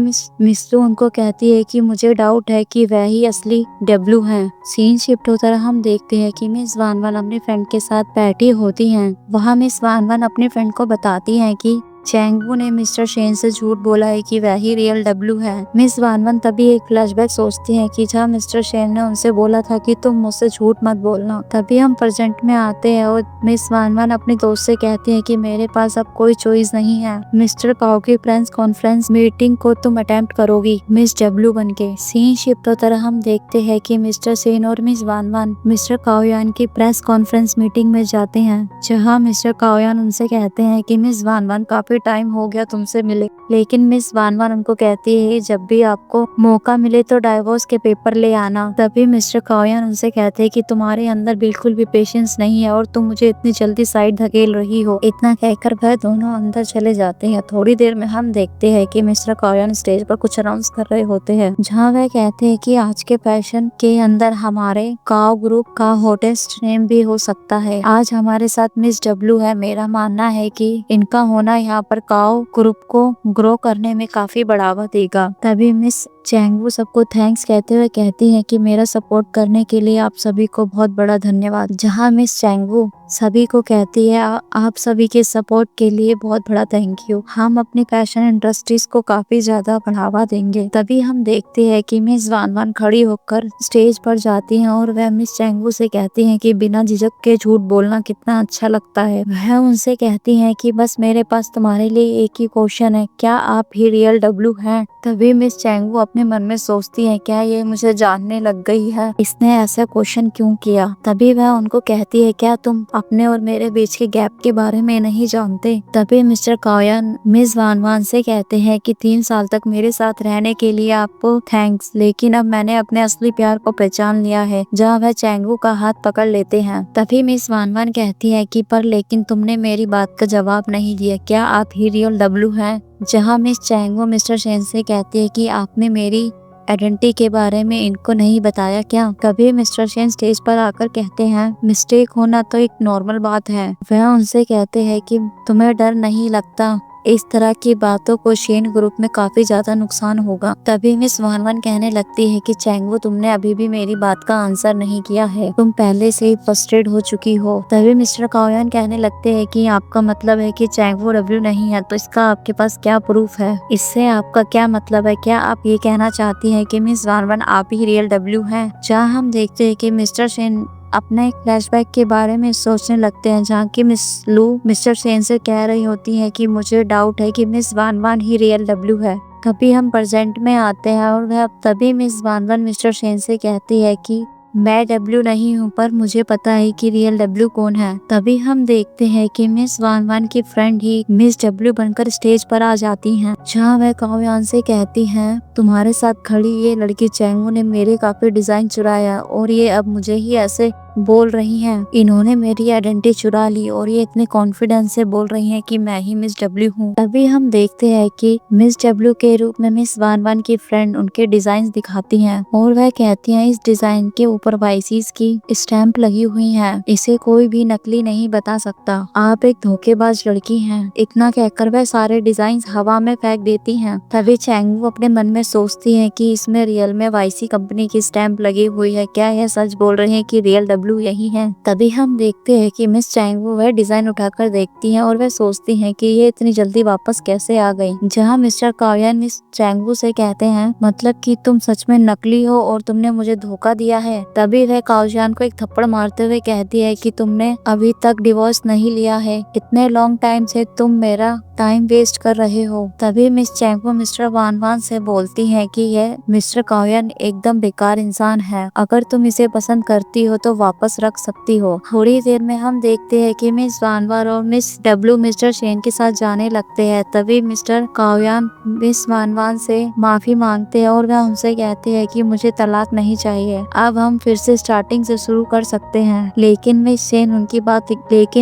मिस लू उनको कहती है कि मुझे डाउट है कि वह ही असली डब्लू है। सीन शिफ्ट होता हम देखते हैं कि मिस वान वान अपने फ्रेंड के साथ बैठी होती हैं। वहाँ मिस वान वान अपने फ्रेंड को बताती हैं कि चैंगवू ने मिस्टर शेन से झूठ बोला है कि वह ही रियल डब्लू है। मिस वान वान तभी एक फ्लैशबैक सोचती हैं कि जहाँ मिस्टर शेन ने उनसे बोला था कि तुम मुझसे झूठ मत बोलना। तभी हम प्रेजेंट में आते हैं और मिस वान वान अपने दोस्त से कहती हैं कि मेरे पास अब कोई चॉइस नहीं है, मिस्टर काओ की प्रेस कॉन्फ्रेंस मीटिंग को तुम अटेम्प्ट करोगी मिस डब्लू बन के। सीन शिफ्ट होता हम देखते हैं कि मिस्टर शेन और मिस वान वान मिस्टर काओयान की प्रेस कॉन्फ्रेंस मीटिंग में जाते हैं, जहाँ मिस्टर काओयान उनसे कहते हैं कि मिस वान वान काफी टाइम हो गया तुमसे मिले, लेकिन मिस वान वान उनको कहती है जब भी आपको मौका मिले तो डाइवोर्स के पेपर ले आना। तभी मिस्टर काओयान उनसे कहते हैं कि तुम्हारे अंदर बिल्कुल भी पेशेंस नहीं है और तुम मुझे इतनी जल्दी साइड धकेल रही हो। इतना कहकर वह दोनों अंदर चले जाते हैं। थोड़ी देर में हम देखते हैं कि मिस्टर काओयान स्टेज पर कुछ अनाउंस कर रहे होते हैं, जहाँ वह कहते हैं कि आज के फैशन के अंदर हमारे काओ ग्रुप का हॉटेस्ट नेम भी हो सकता है। आज हमारे साथ मिस डब्लू है। मेरा मानना है कि इनका होना यहाँ पर काओ ग्रुप को ग्रो करने में काफी बढ़ावा देगा। तभी मिस चैंगवू सबको थैंक्स कहते हुए कहती हैं कि मेरा सपोर्ट करने के लिए आप सभी को बहुत बड़ा धन्यवाद। जहां मिस चैंगवू सभी को कहती है आप सभी के सपोर्ट के लिए बहुत बड़ा थैंक यू, हम अपनी फैशन इंडस्ट्रीज को काफी ज्यादा बढ़ावा देंगे। तभी हम देखते हैं कि मिस वान वान खड़ी होकर स्टेज पर जाती हैं और वह मिस चैंगवू से कहती हैं कि बिना झिझक के झूठ बोलना कितना अच्छा लगता है। वह उनसे कहती हैं कि बस मेरे पास तुम्हारे लिए एक ही क्वेश्चन है, क्या आप ही रियल डब्लू हैं। तभी मिस चैंगवू अपने मन में सोचती है क्या ये मुझे जानने लग गई है, इसने ऐसा क्वेश्चन क्यों किया। तभी वह उनको कहती है क्या तुम अपने और मेरे बीच के गैप के बारे में नहीं जानते। तभी मिस्टर काओयान मिस वान वान से कहते हैं कि 3 साल तक मेरे साथ रहने के लिए आपको थैंक्स, लेकिन अब मैंने अपने असली प्यार को पहचान लिया है। जहाँ वह चैंगवू का हाथ पकड़ लेते हैं। तभी मिस वान वान कहती है कि पर लेकिन तुमने मेरी बात का जवाब नहीं दिया, क्या आप ही रियल डब्लू हैं। जहाँ मिस चैंगवू मिस्टर शेन से कहती है कि आपने मेरी आइडेंटिटी के बारे में इनको नहीं बताया क्या। कभी मिस्टर शेन स्टेज पर आकर कहते हैं मिस्टेक होना तो एक नॉर्मल बात है। वह उनसे कहते हैं कि तुम्हें डर नहीं लगता इस तरह की बातों को शेन ग्रुप में काफी ज्यादा नुकसान होगा। तभी मिस वान वान कहने लगती है कि चैंगवू तुमने अभी भी मेरी बात का आंसर नहीं किया है, तुम पहले से ही फ्रस्ट्रेट हो चुकी हो। तभी मिस्टर काओयान कहने लगते हैं कि आपका मतलब है कि चैंगवू डब्लू नहीं है, तो इसका आपके पास क्या प्रूफ है, इससे आपका क्या मतलब है, क्या आप ये कहना चाहती है कि मिस वान वान आप ही रियल डब्लू है। जहाँ हम देखते हैं कि मिस्टर शेन अपना एक फ्लैशबैक के बारे में सोचने लगते हैं, जहाँ की मिस लू मिस्टर सेन से कह रही होती है कि मुझे डाउट है कि मिस वान वान ही रियल डब्ल्यू है। कभी हम प्रेजेंट में आते हैं और वह तभी मिस वान वान मिस्टर सेन से कहती है कि मैं डब्ल्यू नहीं हूँ, पर मुझे पता है कि रियल डब्ल्यू कौन है। तभी हम देखते हैं कि मिस वान वान की फ्रेंड ही मिस डब्ल्यू बनकर स्टेज पर आ जाती हैं, जहाँ वह काव्यान से कहती हैं, तुम्हारे साथ खड़ी ये लड़की चैंगू ने मेरे काफी डिजाइन चुराया और ये अब मुझे ही ऐसे बोल रही हैं। इन्होंने मेरी आइडेंटिटी चुरा ली और ये इतने कॉन्फिडेंस से बोल रही हैं कि मैं ही मिस डब्ल्यू हूँ। तभी हम देखते हैं कि मिस डब्ल्यू के रूप में मिस वान वान की फ्रेंड उनके डिजाइन दिखाती हैं और वह कहती हैं इस डिजाइन के ऊपर वाइसिस की स्टैंप लगी हुई है, इसे कोई भी नकली नहीं बता सकता, आप एक धोखेबाज लड़की हैं। इतना कहकर वह सारे डिजाइन हवा में फेंक देती हैं। तभी चैंगू अपने मन में सोचती है कि इसमें रियल में वाईसी कंपनी की स्टैंप लगी हुई है, क्या यह सच बोल रहे हैं कि रियल डब्ल्यू यही है। तभी हम देखते हैं कि मिस चैंगू वह डिजाइन उठाकर देखती हैं और वह सोचती हैं कि ये इतनी जल्दी वापस कैसे आ गई। जहाँ मिस्टर काव्यान मिस चैंगू से कहते हैं, मतलब कि तुम सच में नकली हो और तुमने मुझे धोखा दिया है। तभी वह काव्यान को एक थप्पड़ मारते हुए कहती है कि तुमने अभी तक डिवोर्स नहीं लिया है, इतने लॉन्ग टाइम से तुम मेरा टाइम वेस्ट कर रहे हो। तभी मिस चैंगू मिस्टर वान वान से बोलती है कि यह मिस्टर काव्यान एकदम बेकार इंसान है, अगर तुम इसे पसंद करती हो तो वापस रख सकती हो। थोड़ी देर में हम देखते हैं कि मिस वान वान और मिस डब्ल्यू मिस्टर सेन के साथ जाने लगते हैं। तभी मिस्टर काव्यान मिस वान वान से माफी मांगते हैं और वह उनसे कहते हैं कि मुझे तलाक नहीं चाहिए, अब हम फिर से स्टार्टिंग से शुरू कर सकते हैं। लेकिन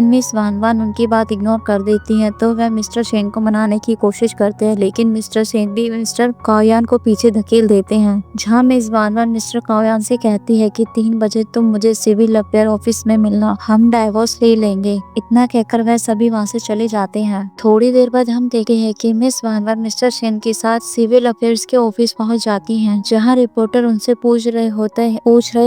मिस वान वान उनकी बात इग्नोर कर देती हैं, तो वह मिस्टर सेन को मनाने की कोशिश करते हैं, लेकिन मिस्टर सेन भी मिस्टर काव्यान को पीछे धकेल देते हैं। जहाँ मिस वान वान मिस्टर काव्यान से कहती है कि 3 बजे तुम मुझे सिविल अफेयर ऑफिस में मिलना, हम डाइवोर्स ले लेंगे। इतना कहकर वह सभी वहाँ से चले जाते हैं। थोड़ी देर बाद हम देखते हैं कि मिस वान वान मिस्टर सेन के साथ सिविल अफेयर्स के ऑफिस पहुँच जाती हैं, जहाँ रिपोर्टर उनसे पूछ रहे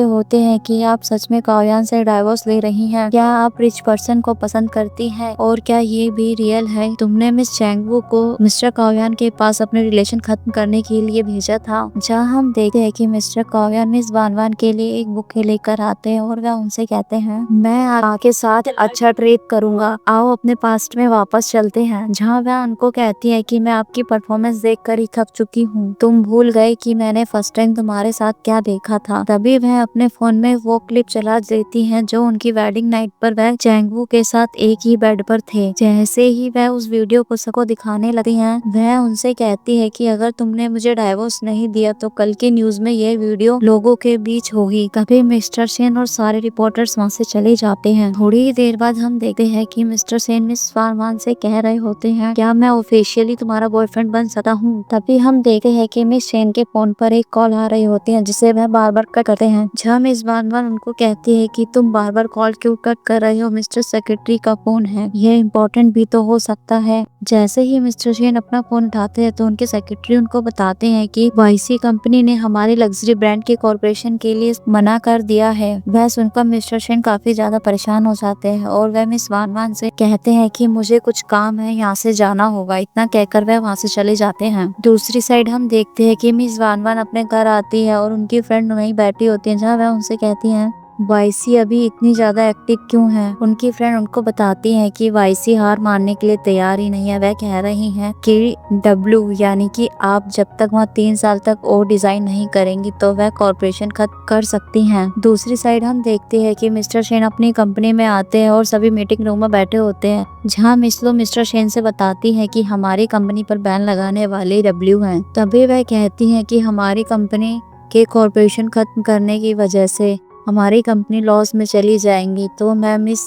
होते हैं कि आप सच में काव्यान से डाइवोर्स ले रही हैं, क्या आप रिच पर्सन को पसंद करती हैं और क्या ये भी रियल है, तुमने मिस चैंगू को मिस्टर काव्यान के पास अपने रिलेशन खत्म करने के लिए भेजा था। जहाँ हम देखते हैं कि मिस्टर काव्यान मिस वान वान के लिए एक बुके लेकर आते हैं और वह उनसे कहते हैं, मैं आपके साथ अच्छा ट्रीट करूंगा, आओ अपने पास्ट में वापस चलते हैं। जहाँ वह उनको कहती है कि मैं आपकी परफॉर्मेंस देखकर ही थक चुकी हूँ, तुम भूल गए कि मैंने फर्स्ट टाइम तुम्हारे साथ क्या देखा था। तभी वह अपने फोन में वो क्लिप चला देती हैं जो उनकी वेडिंग नाइट पर वह चैंगू के साथ एक ही बेड पर थे। जैसे ही वह उस वीडियो को सबको दिखाने लगती हैं, वह उनसे कहती है कि अगर तुमने मुझे डाइवोर्स नहीं दिया तो कल के न्यूज में ये वीडियो लोगों के बीच होगी। तभी मिस्टर सेन और सारे रिपोर्टर्स वहाँ से चले जाते हैं। थोड़ी देर बाद हम देखते हैं कि मिस्टर सेन मिस वान वान से कह रहे होते हैं, क्या मैं ऑफिशियली तुम्हारा बॉयफ्रेंड बन सकता हूँ। तभी हम देखते हैं कि मिस सेन के फोन पर एक कॉल आ रही होती है, जिसे वह बार बार कट करते हैं। जहाँ मिस वान वान उनको कहती है कि तुम बार बार कॉल क्यों कट कर रहे हो, मिस्टर सेक्रेटरी का फोन है, यह इम्पोर्टेंट भी तो हो सकता है। जैसे ही मिस्टर सेन अपना फोन उठाते हैं तो उनके सेक्रेटरी उनको बताते हैं कि वाईसी कंपनी ने हमारी लग्जरी ब्रांड के कॉर्पोरेशन के लिए मना कर दिया है। वह सुनकर मिस्टर सेन काफी ज्यादा परेशान हो जाते हैं और वह मिस वान वान से कहते हैं कि मुझे कुछ काम है, यहाँ से जाना होगा। इतना कहकर वह वहाँ से चले जाते हैं। दूसरी साइड हम देखते हैं कि मिस वान वान अपने घर आती है और उनकी फ्रेंड वहीं बैठी होती है, जहाँ वह उनसे कहती हैं, वाईसी अभी इतनी ज्यादा एक्टिव क्यों है। उनकी फ्रेंड उनको बताती है कि वाईसी हार मानने के लिए तैयार ही नहीं है। वह कह रही हैं कि डब्ल्यू यानी कि आप जब तक वहाँ 3 साल तक और डिजाइन नहीं करेंगी तो वह कॉर्पोरेशन खत्म कर सकती हैं। दूसरी साइड हम देखते हैं कि मिस्टर सेन अपनी कंपनी में आते हैं और सभी मीटिंग रूम में बैठे होते हैं, जहाँ मिस लो मिस्टर सेन से बताती है कि हमारी कंपनी पर बैन लगाने वाले डब्ल्यू हैं। तभी वह कहती है कि हमारी कंपनी के कॉर्पोरेशन खत्म करने की वजह से हमारी कंपनी लॉस में चली जाएंगी, तो मैं मिस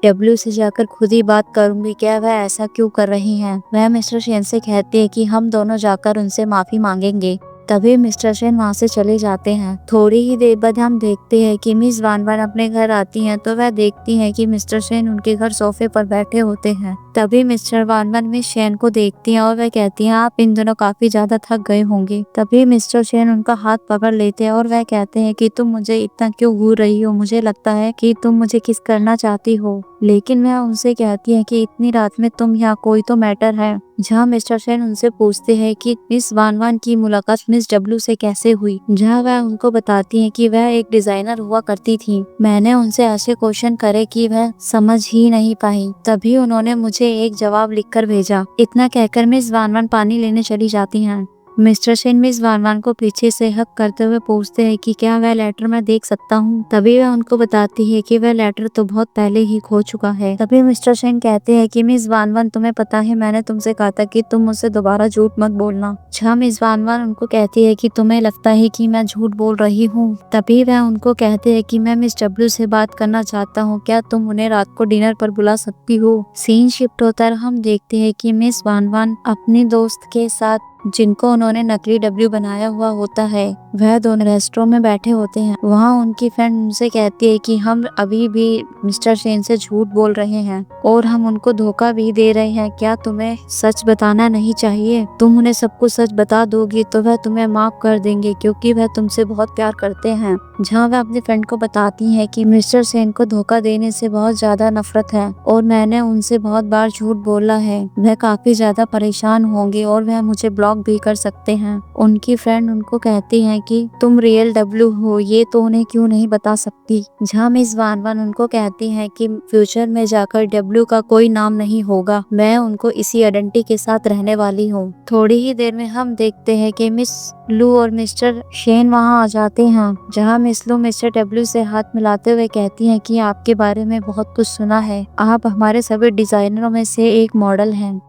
डब्ल्यू से जाकर खुद ही बात करूंगी, क्या वह ऐसा क्यों कर रही हैं। वह मिस्टर सेन से कहती है कि हम दोनों जाकर उनसे माफी मांगेंगे। तभी मिस्टर सेन वहाँ से चले जाते हैं। थोड़ी ही देर बाद हम देखते हैं कि मिस वान वान अपने घर आती हैं, तो वह देखती हैं कि मिस्टर सेन उनके घर सोफे पर बैठे होते हैं। तभी मिस्टर वानवन मिस शेन को देखती हैं और वह कहती हैं आप इन दिनों काफी ज्यादा थक गए होंगे। तभी मिस्टर शेन उनका हाथ पकड़ लेते हैं और वह कहते हैं कि तुम मुझे इतना क्यों घूर रही हो, मुझे लगता है कि तुम मुझे किस करना चाहती हो। लेकिन वह उनसे कहती है कि इतनी रात में तुम यहाँ, कोई तो मैटर है। जहाँ मिस्टर शेन उनसे पूछते हैं कि मिस वानवान की मुलाकात मिस डब्ल्यू से कैसे हुई, जहाँ वह उनको बताती हैं कि वह एक डिजाइनर हुआ करती थी। मैंने उनसे ऐसे क्वेश्चन करे कि वह समझ ही नहीं पाई, तभी उन्होंने मुझे एक जवाब लिखकर भेजा। इतना कहकर मिस वानवान पानी लेने चली जाती हैं। मिस्टर शेन मिस वानवान को पीछे से हक करते हुए पूछते हैं कि क्या वह लेटर मैं देख सकता हूँ। तभी वह उनको बताती है कि वह लेटर तो बहुत पहले ही खो चुका है। तभी मिस्टर शेन कहते हैं कि मिस वानवान तुम्हें पता है मैंने तुमसे कहा था कि तुम मुझसे दोबारा झूठ मत बोलना। जहाँ मिस वानवान उनको कहती है कि तुम्हें लगता है कि मैं झूठ बोल रही हूँ। तभी वह उनको कहते हैं कि मैं मिस डब्ल्यू से बात करना चाहता हूँ, क्या तुम उन्हें रात को डिनर पर बुला सकती हो। सीन शिफ्ट होता है, हम देखते हैं कि मिस वानवान अपनी दोस्त के साथ, जिनको उन्होंने नकली डब्ल्यू बनाया हुआ होता है, वह दोनों रेस्टोरेंट में बैठे होते हैं। वहाँ उनकी फ्रेंड उनसे कहती है कि हम अभी भी मिस्टर शेन से झूठ बोल रहे हैं और हम उनको धोखा भी दे रहे हैं, क्या तुम्हें सच बताना नहीं चाहिए। तुम उन्हें सब कुछ सच बता दोगी तो वह तुम्हें माफ कर देंगे क्योंकि वह तुमसे बहुत प्यार करते हैं। जहाँ वह अपनी फ्रेंड को बताती है कि मिस्टर शेन को धोखा देने से बहुत ज्यादा नफरत है और मैंने उनसे बहुत बार झूठ बोला है, वह काफी ज्यादा परेशान होंगे और वह मुझे ब्लॉक भी कर सकते हैं। उनकी फ्रेंड उनको कहती है कि तुम रियल डब्ल्यू हो, ये तो उन्हें क्यों नहीं बता सकती। जहाँ मिस वानवन उनको कहती हैं कि फ्यूचर में जाकर डब्ल्यू का कोई नाम नहीं होगा, मैं उनको इसी आइडेंटिटी के साथ रहने वाली हूँ। थोड़ी ही देर में हम देखते हैं कि मिस लू और मिस्टर शेन वहाँ आ जाते हैं। जहाँ मिस लू मिस्टर डब्ल्यू से हाथ मिलाते हुए कहती हैं कि आपके बारे में बहुत कुछ सुना है, आप हमारे सभी डिजाइनरों में से एक मॉडल हैं,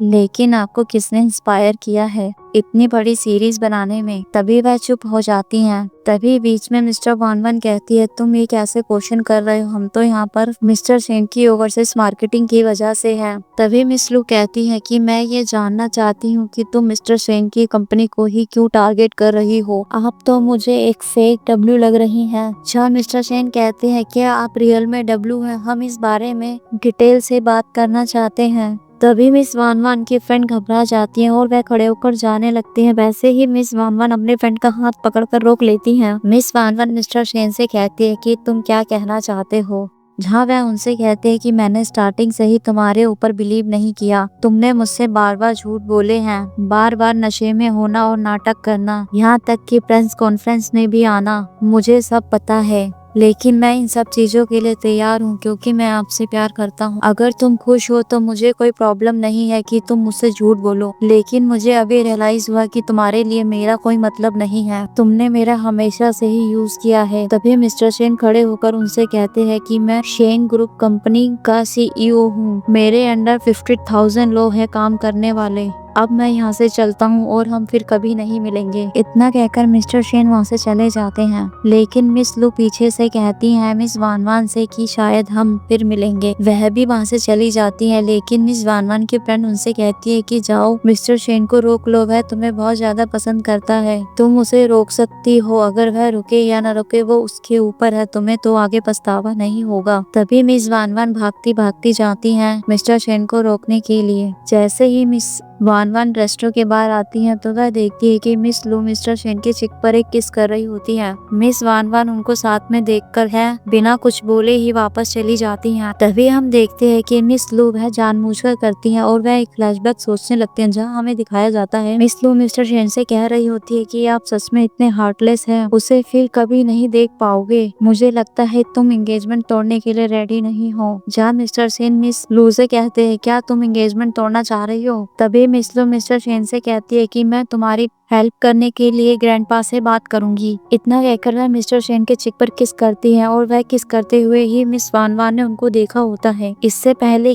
लेकिन आपको किसने इंस्पायर किया है इतनी बड़ी सीरीज बनाने में। तभी वह चुप हो जाती हैं। तभी बीच में मिस्टर वानवन कहती है तुम ये कैसे क्वेश्चन कर रहे हो, हम तो यहाँ पर मिस्टर शेन की ओवरसीज मार्केटिंग की वजह से हैं। तभी मिस लू कहती है कि मैं ये जानना चाहती हूँ कि तुम मिस्टर शेन की कंपनी को ही क्यों टारगेट कर रही हो, आप तो मुझे एक फेक डब्ल्यू लग रही हैं। जहाँ मिस्टर शेन कहते हैं क्या आप रियल में डब्ल्यू हैं, हम इस बारे में डिटेल से बात करना चाहते हैं। तभी मिस वानवान की फ्रेंड घबरा जाती है और वह खड़े होकर जाने लगती हैं। वैसे ही मिस वानवान अपने फ्रेंड का हाथ पकड़कर रोक लेती हैं। मिस वानवान मिस्टर शेन से कहती है कि तुम क्या कहना चाहते हो। जहाँ वह उनसे कहते हैं कि मैंने स्टार्टिंग से ही तुम्हारे ऊपर बिलीव नहीं किया, तुमने मुझसे बार बार झूठ बोले हैं, बार बार नशे में होना और नाटक करना, यहाँ तक कि प्रेस कॉन्फ्रेंस में भी आना, मुझे सब पता है, लेकिन मैं इन सब चीजों के लिए तैयार हूँ क्योंकि मैं आपसे प्यार करता हूँ। अगर तुम खुश हो तो मुझे कोई प्रॉब्लम नहीं है कि तुम मुझसे झूठ बोलो, लेकिन मुझे अभी रियलाइज हुआ कि तुम्हारे लिए मेरा कोई मतलब नहीं है, तुमने मेरा हमेशा से ही यूज किया है। तभी मिस्टर शेन खड़े होकर उनसे कहते हैं कि मैं शेन ग्रुप कंपनी का CEO हूँ, मेरे अंडर 50,000 लोग हैं काम करने वाले, अब मैं यहाँ से चलता हूँ और हम फिर कभी नहीं मिलेंगे। इतना कहकर मिस्टर शेन वहाँ से चले जाते हैं। लेकिन मिस लू पीछे से कहती हैं मिस वानवान से कि शायद हम फिर मिलेंगे, वह भी वहाँ से चली जाती है। लेकिन मिस वानवान की फ्रेंड उनसे कहती है कि जाओ मिस्टर शेन को रोक लो, वह तुम्हें बहुत ज्यादा पसंद करता है, तुम उसे रोक सकती हो, अगर वह रुके या न रुके वो उसके ऊपर है, तुम्हें तो आगे पछतावा नहीं होगा। तभी मिस वानवान भागती भागती जाती है मिस्टर शेन को रोकने के लिए। जैसे ही मिस वानवान रेस्टोरेंट के बाहर आती हैं तो वह देखती है कि मिस लू मिस्टर शेन के चिक पर एक किस कर रही होती है। मिस वानवान उनको साथ में देखकर है बिना कुछ बोले ही वापस चली जाती हैं। तभी हम देखते हैं कि मिस लू वह जानबूझकर करती हैं और वह एक फ्लैशबैक सोचने लगती हैं, जहां हमें दिखाया जाता है मिस लू मिस्टर शेन से कह रही होती है कि आप सच में इतने हार्टलेस हैं, उसे फिर कभी नहीं देख पाओगे, मुझे लगता है तुम एंगेजमेंट तोड़ने के लिए रेडी नहीं हो। जहाँ मिस्टर शेन मिस लू से कहते हैं क्या तुम एंगेजमेंट तोड़ना चाह रही हो। तभी मिस लू मिस्टर शेन से कहती है कि मैं तुम्हारी हेल्प करने के लिए ग्रैंडपा से बात करूंगी। इतना कहकर वह मिस्टर शेन के चिक पर किस करती है और वह किस करते हुए ही मिस वानवान ने उनको देखा होता है। इससे पहले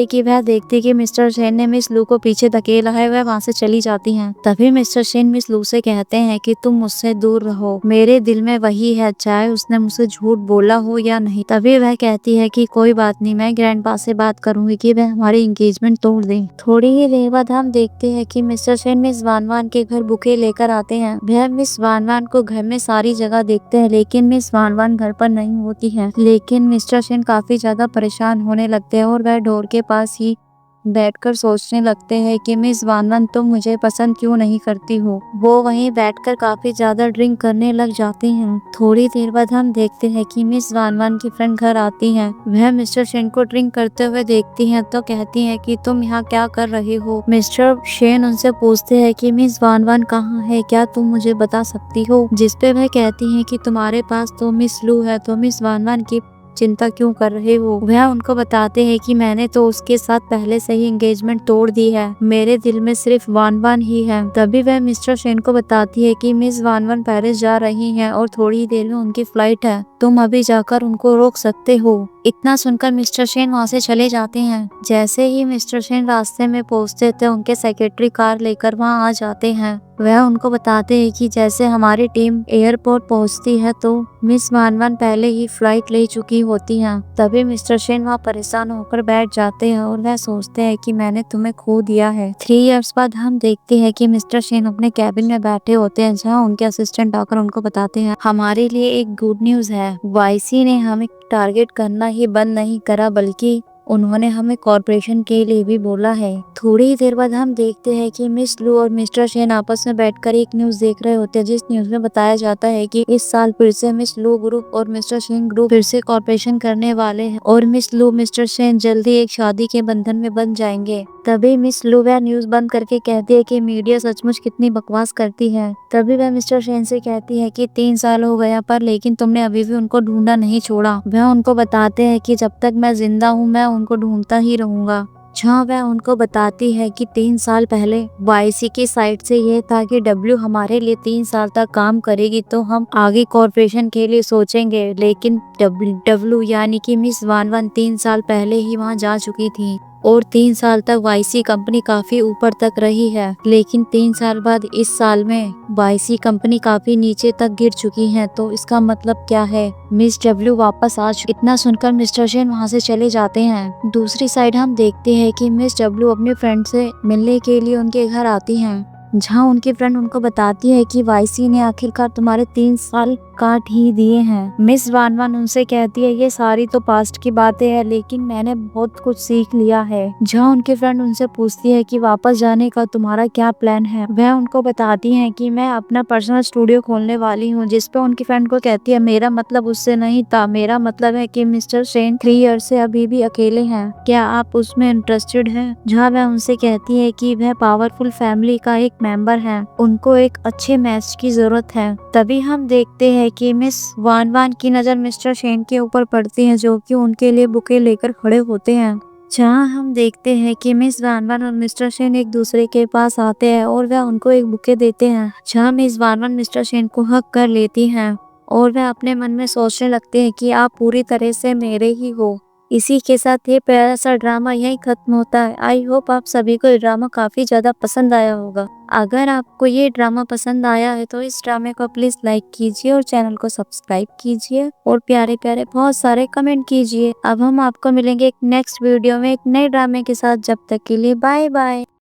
कि वह देखती कि मिस्टर शेन ने मिस लू को पीछे धकेला है, वह वहाँ से चली जाती हैं। तभी मिस्टर शेन मिस लू से कहते हैं कि तुम मुझसे दूर रहो, मेरे दिल में वही है, चाहे उसने मुझसे झूठ बोला हो या नहीं। तभी वह कहती है कि कोई बात नहीं, मैं ग्रैंडपा से बात करूंगी कि वह हमारी एंगेजमेंट तोड़ दें। थोड़ी ही देर बाद हम देखते हैं कि मिस्टर शेन मिस वान वान के घर बुके लेकर आते हैं। वह मिस वान वान को घर में सारी जगह देखते हैं, लेकिन मिस वान वान घर पर नहीं होती है। लेकिन मिस्टर सेन काफी ज्यादा परेशान होने लगते हैं और वह डोर के पास ही बैठकर सोचने लगते हैं कि मिस वान वान तुम मुझे पसंद क्यों नहीं करती हो। वो वहीं बैठकर काफी ज्यादा ड्रिंक करने लग जाते हैं। थोड़ी देर बाद हम देखते हैं कि मिस वान वान की फ्रेंड घर आती हैं। वह मिस्टर सेन को ड्रिंक करते हुए देखती हैं तो कहती हैं कि तुम यहाँ क्या कर रहे हो। मिस्टर सेन उनसे पूछते हैं कि मिस वान वान कहाँ है, क्या तुम मुझे बता सकती हो। जिसपे वह कहती हैं कि तुम्हारे पास तो मिस लू है, तो मिस वान वान की चिंता क्यों कर रहे हो। वह उनको बताते हैं कि मैंने तो उसके साथ पहले से ही एंगेजमेंट तोड़ दी है, मेरे दिल में सिर्फ वान वान ही है। तभी वह मिस्टर सेन को बताती है कि मिस वान वान पेरिस जा रही हैं और थोड़ी देर में उनकी फ्लाइट है, तुम अभी जाकर उनको रोक सकते हो। इतना सुनकर मिस्टर सेन वहाँ से चले जाते हैं। जैसे ही मिस्टर सेन रास्ते में पहुँचते थे, उनके सेक्रेटरी कार लेकर वहाँ आ जाते हैं। वह उनको बताते हैं कि जैसे हमारी टीम एयरपोर्ट पहुंचती है तो मिस वान वान पहले ही फ्लाइट ले चुकी होती हैं। तभी मिस्टर सेन वहाँ परेशान होकर बैठ जाते हैं और वह सोचते हैं कि मैंने तुम्हें खो दिया है। 3 इयर्स बाद हम देखते हैं कि मिस्टर सेन अपने कैबिन में बैठे होते हैं, जहाँ उनके असिस्टेंट आकर उनको बताते हैं हमारे लिए एक गुड न्यूज है, वाईसी ने हमें टारगेट करना ही बंद नहीं करा, बल्कि उन्होंने हमें कॉर्पोरेशन के लिए भी बोला है। थोड़ी देर बाद हम देखते हैं कि मिस लू और मिस्टर सेन आपस में बैठकर एक न्यूज देख रहे होते हैं, जिस न्यूज में बताया जाता है कि इस साल फिर से मिस लू ग्रुप और मिस्टर सेन ग्रुप फिर से कॉर्पोरेशन करने वाले हैं और मिस लू मिस्टर सेन जल्दी एक शादी के बंधन में बंध जाएंगे। तभी मिस लू वह न्यूज बंद करके कहती है कि मीडिया सचमुच कितनी बकवास करती है। तभी वह मिस्टर सेन से कहती है कि 3 साल हो गया पर लेकिन तुमने अभी भी उनको ढूंढा नहीं छोड़ा। वह उनको बताते हैं कि जब तक मैं जिंदा हूँ मैं उनको ढूंढता ही रहूंगा। जहाँ वह उनको बताती है कि 3 साल पहले वाईसी की साइड से यह था कि डब्ल्यू हमारे लिए 3 साल तक काम करेगी तो हम आगे कॉर्पोरेशन के लिए सोचेंगे, लेकिन डब्ल्यू यानी कि मिस वान वान 3 साल पहले ही वहाँ जा चुकी थी और 3 साल तक वाईसी कंपनी काफी ऊपर तक रही है, लेकिन 3 साल बाद इस साल में वाईसी कंपनी काफी नीचे तक गिर चुकी है। तो इसका मतलब क्या है, मिस डब्ल्यू वापस आ चुकी। इतना सुनकर मिस्टर सेन वहाँ से चले जाते हैं। दूसरी साइड हम देखते हैं कि मिस डब्ल्यू अपने फ्रेंड से मिलने के लिए उनके घर आती हैं, जहाँ उनकी फ्रेंड उनको बताती है कि वाईसी ने आखिरकार तुम्हारे 3 साल काट ही दिए हैं। मिस वान वान उनसे कहती है ये सारी तो पास्ट की बातें हैं, लेकिन मैंने बहुत कुछ सीख लिया है। जहाँ उनकी फ्रेंड उनसे पूछती है कि वापस जाने का तुम्हारा क्या प्लान है। वह उनको बताती है कि मैं अपना पर्सनल स्टूडियो खोलने वाली हूँ, जिसपे उनकी फ्रेंड को कहती है मेरा मतलब उससे नहीं था, मेरा मतलब है कि मिस्टर सेन 3 ईयर से अभी भी अकेले हैं, क्या आप उसमें इंटरेस्टेड हैं। जहाँ वह उनसे कहती है कि वह पावरफुल फैमिली का एक मेंबर है, उनको एक अच्छे मैच की जरूरत है। तभी हम देखते हैं कि मिस वान वान की नजर मिस्टर सेन के ऊपर पड़ती है, जो कि उनके लिए बुके लेकर खड़े होते हैं। जहाँ हम देखते हैं कि मिस वान वान और मिस्टर सेन एक दूसरे के पास आते हैं और वह उनको एक बुके देते हैं। जहाँ मिस वान वान मिस्टर सेन को हक कर लेती हैं और वह अपने मन में सोचने लगते हैं कि आप पूरी तरह से मेरे ही हो। इसी के साथ ये प्यारा सा ड्रामा यहीं खत्म होता है। आई होप आप सभी को ये ड्रामा काफी ज्यादा पसंद आया होगा। अगर आपको ये ड्रामा पसंद आया है तो इस ड्रामे को प्लीज लाइक कीजिए और चैनल को सब्सक्राइब कीजिए और प्यारे प्यारे बहुत सारे कमेंट कीजिए। अब हम आपको मिलेंगे एक नेक्स्ट वीडियो में एक नए ड्रामे के साथ। जब तक के लिए बाय बाय।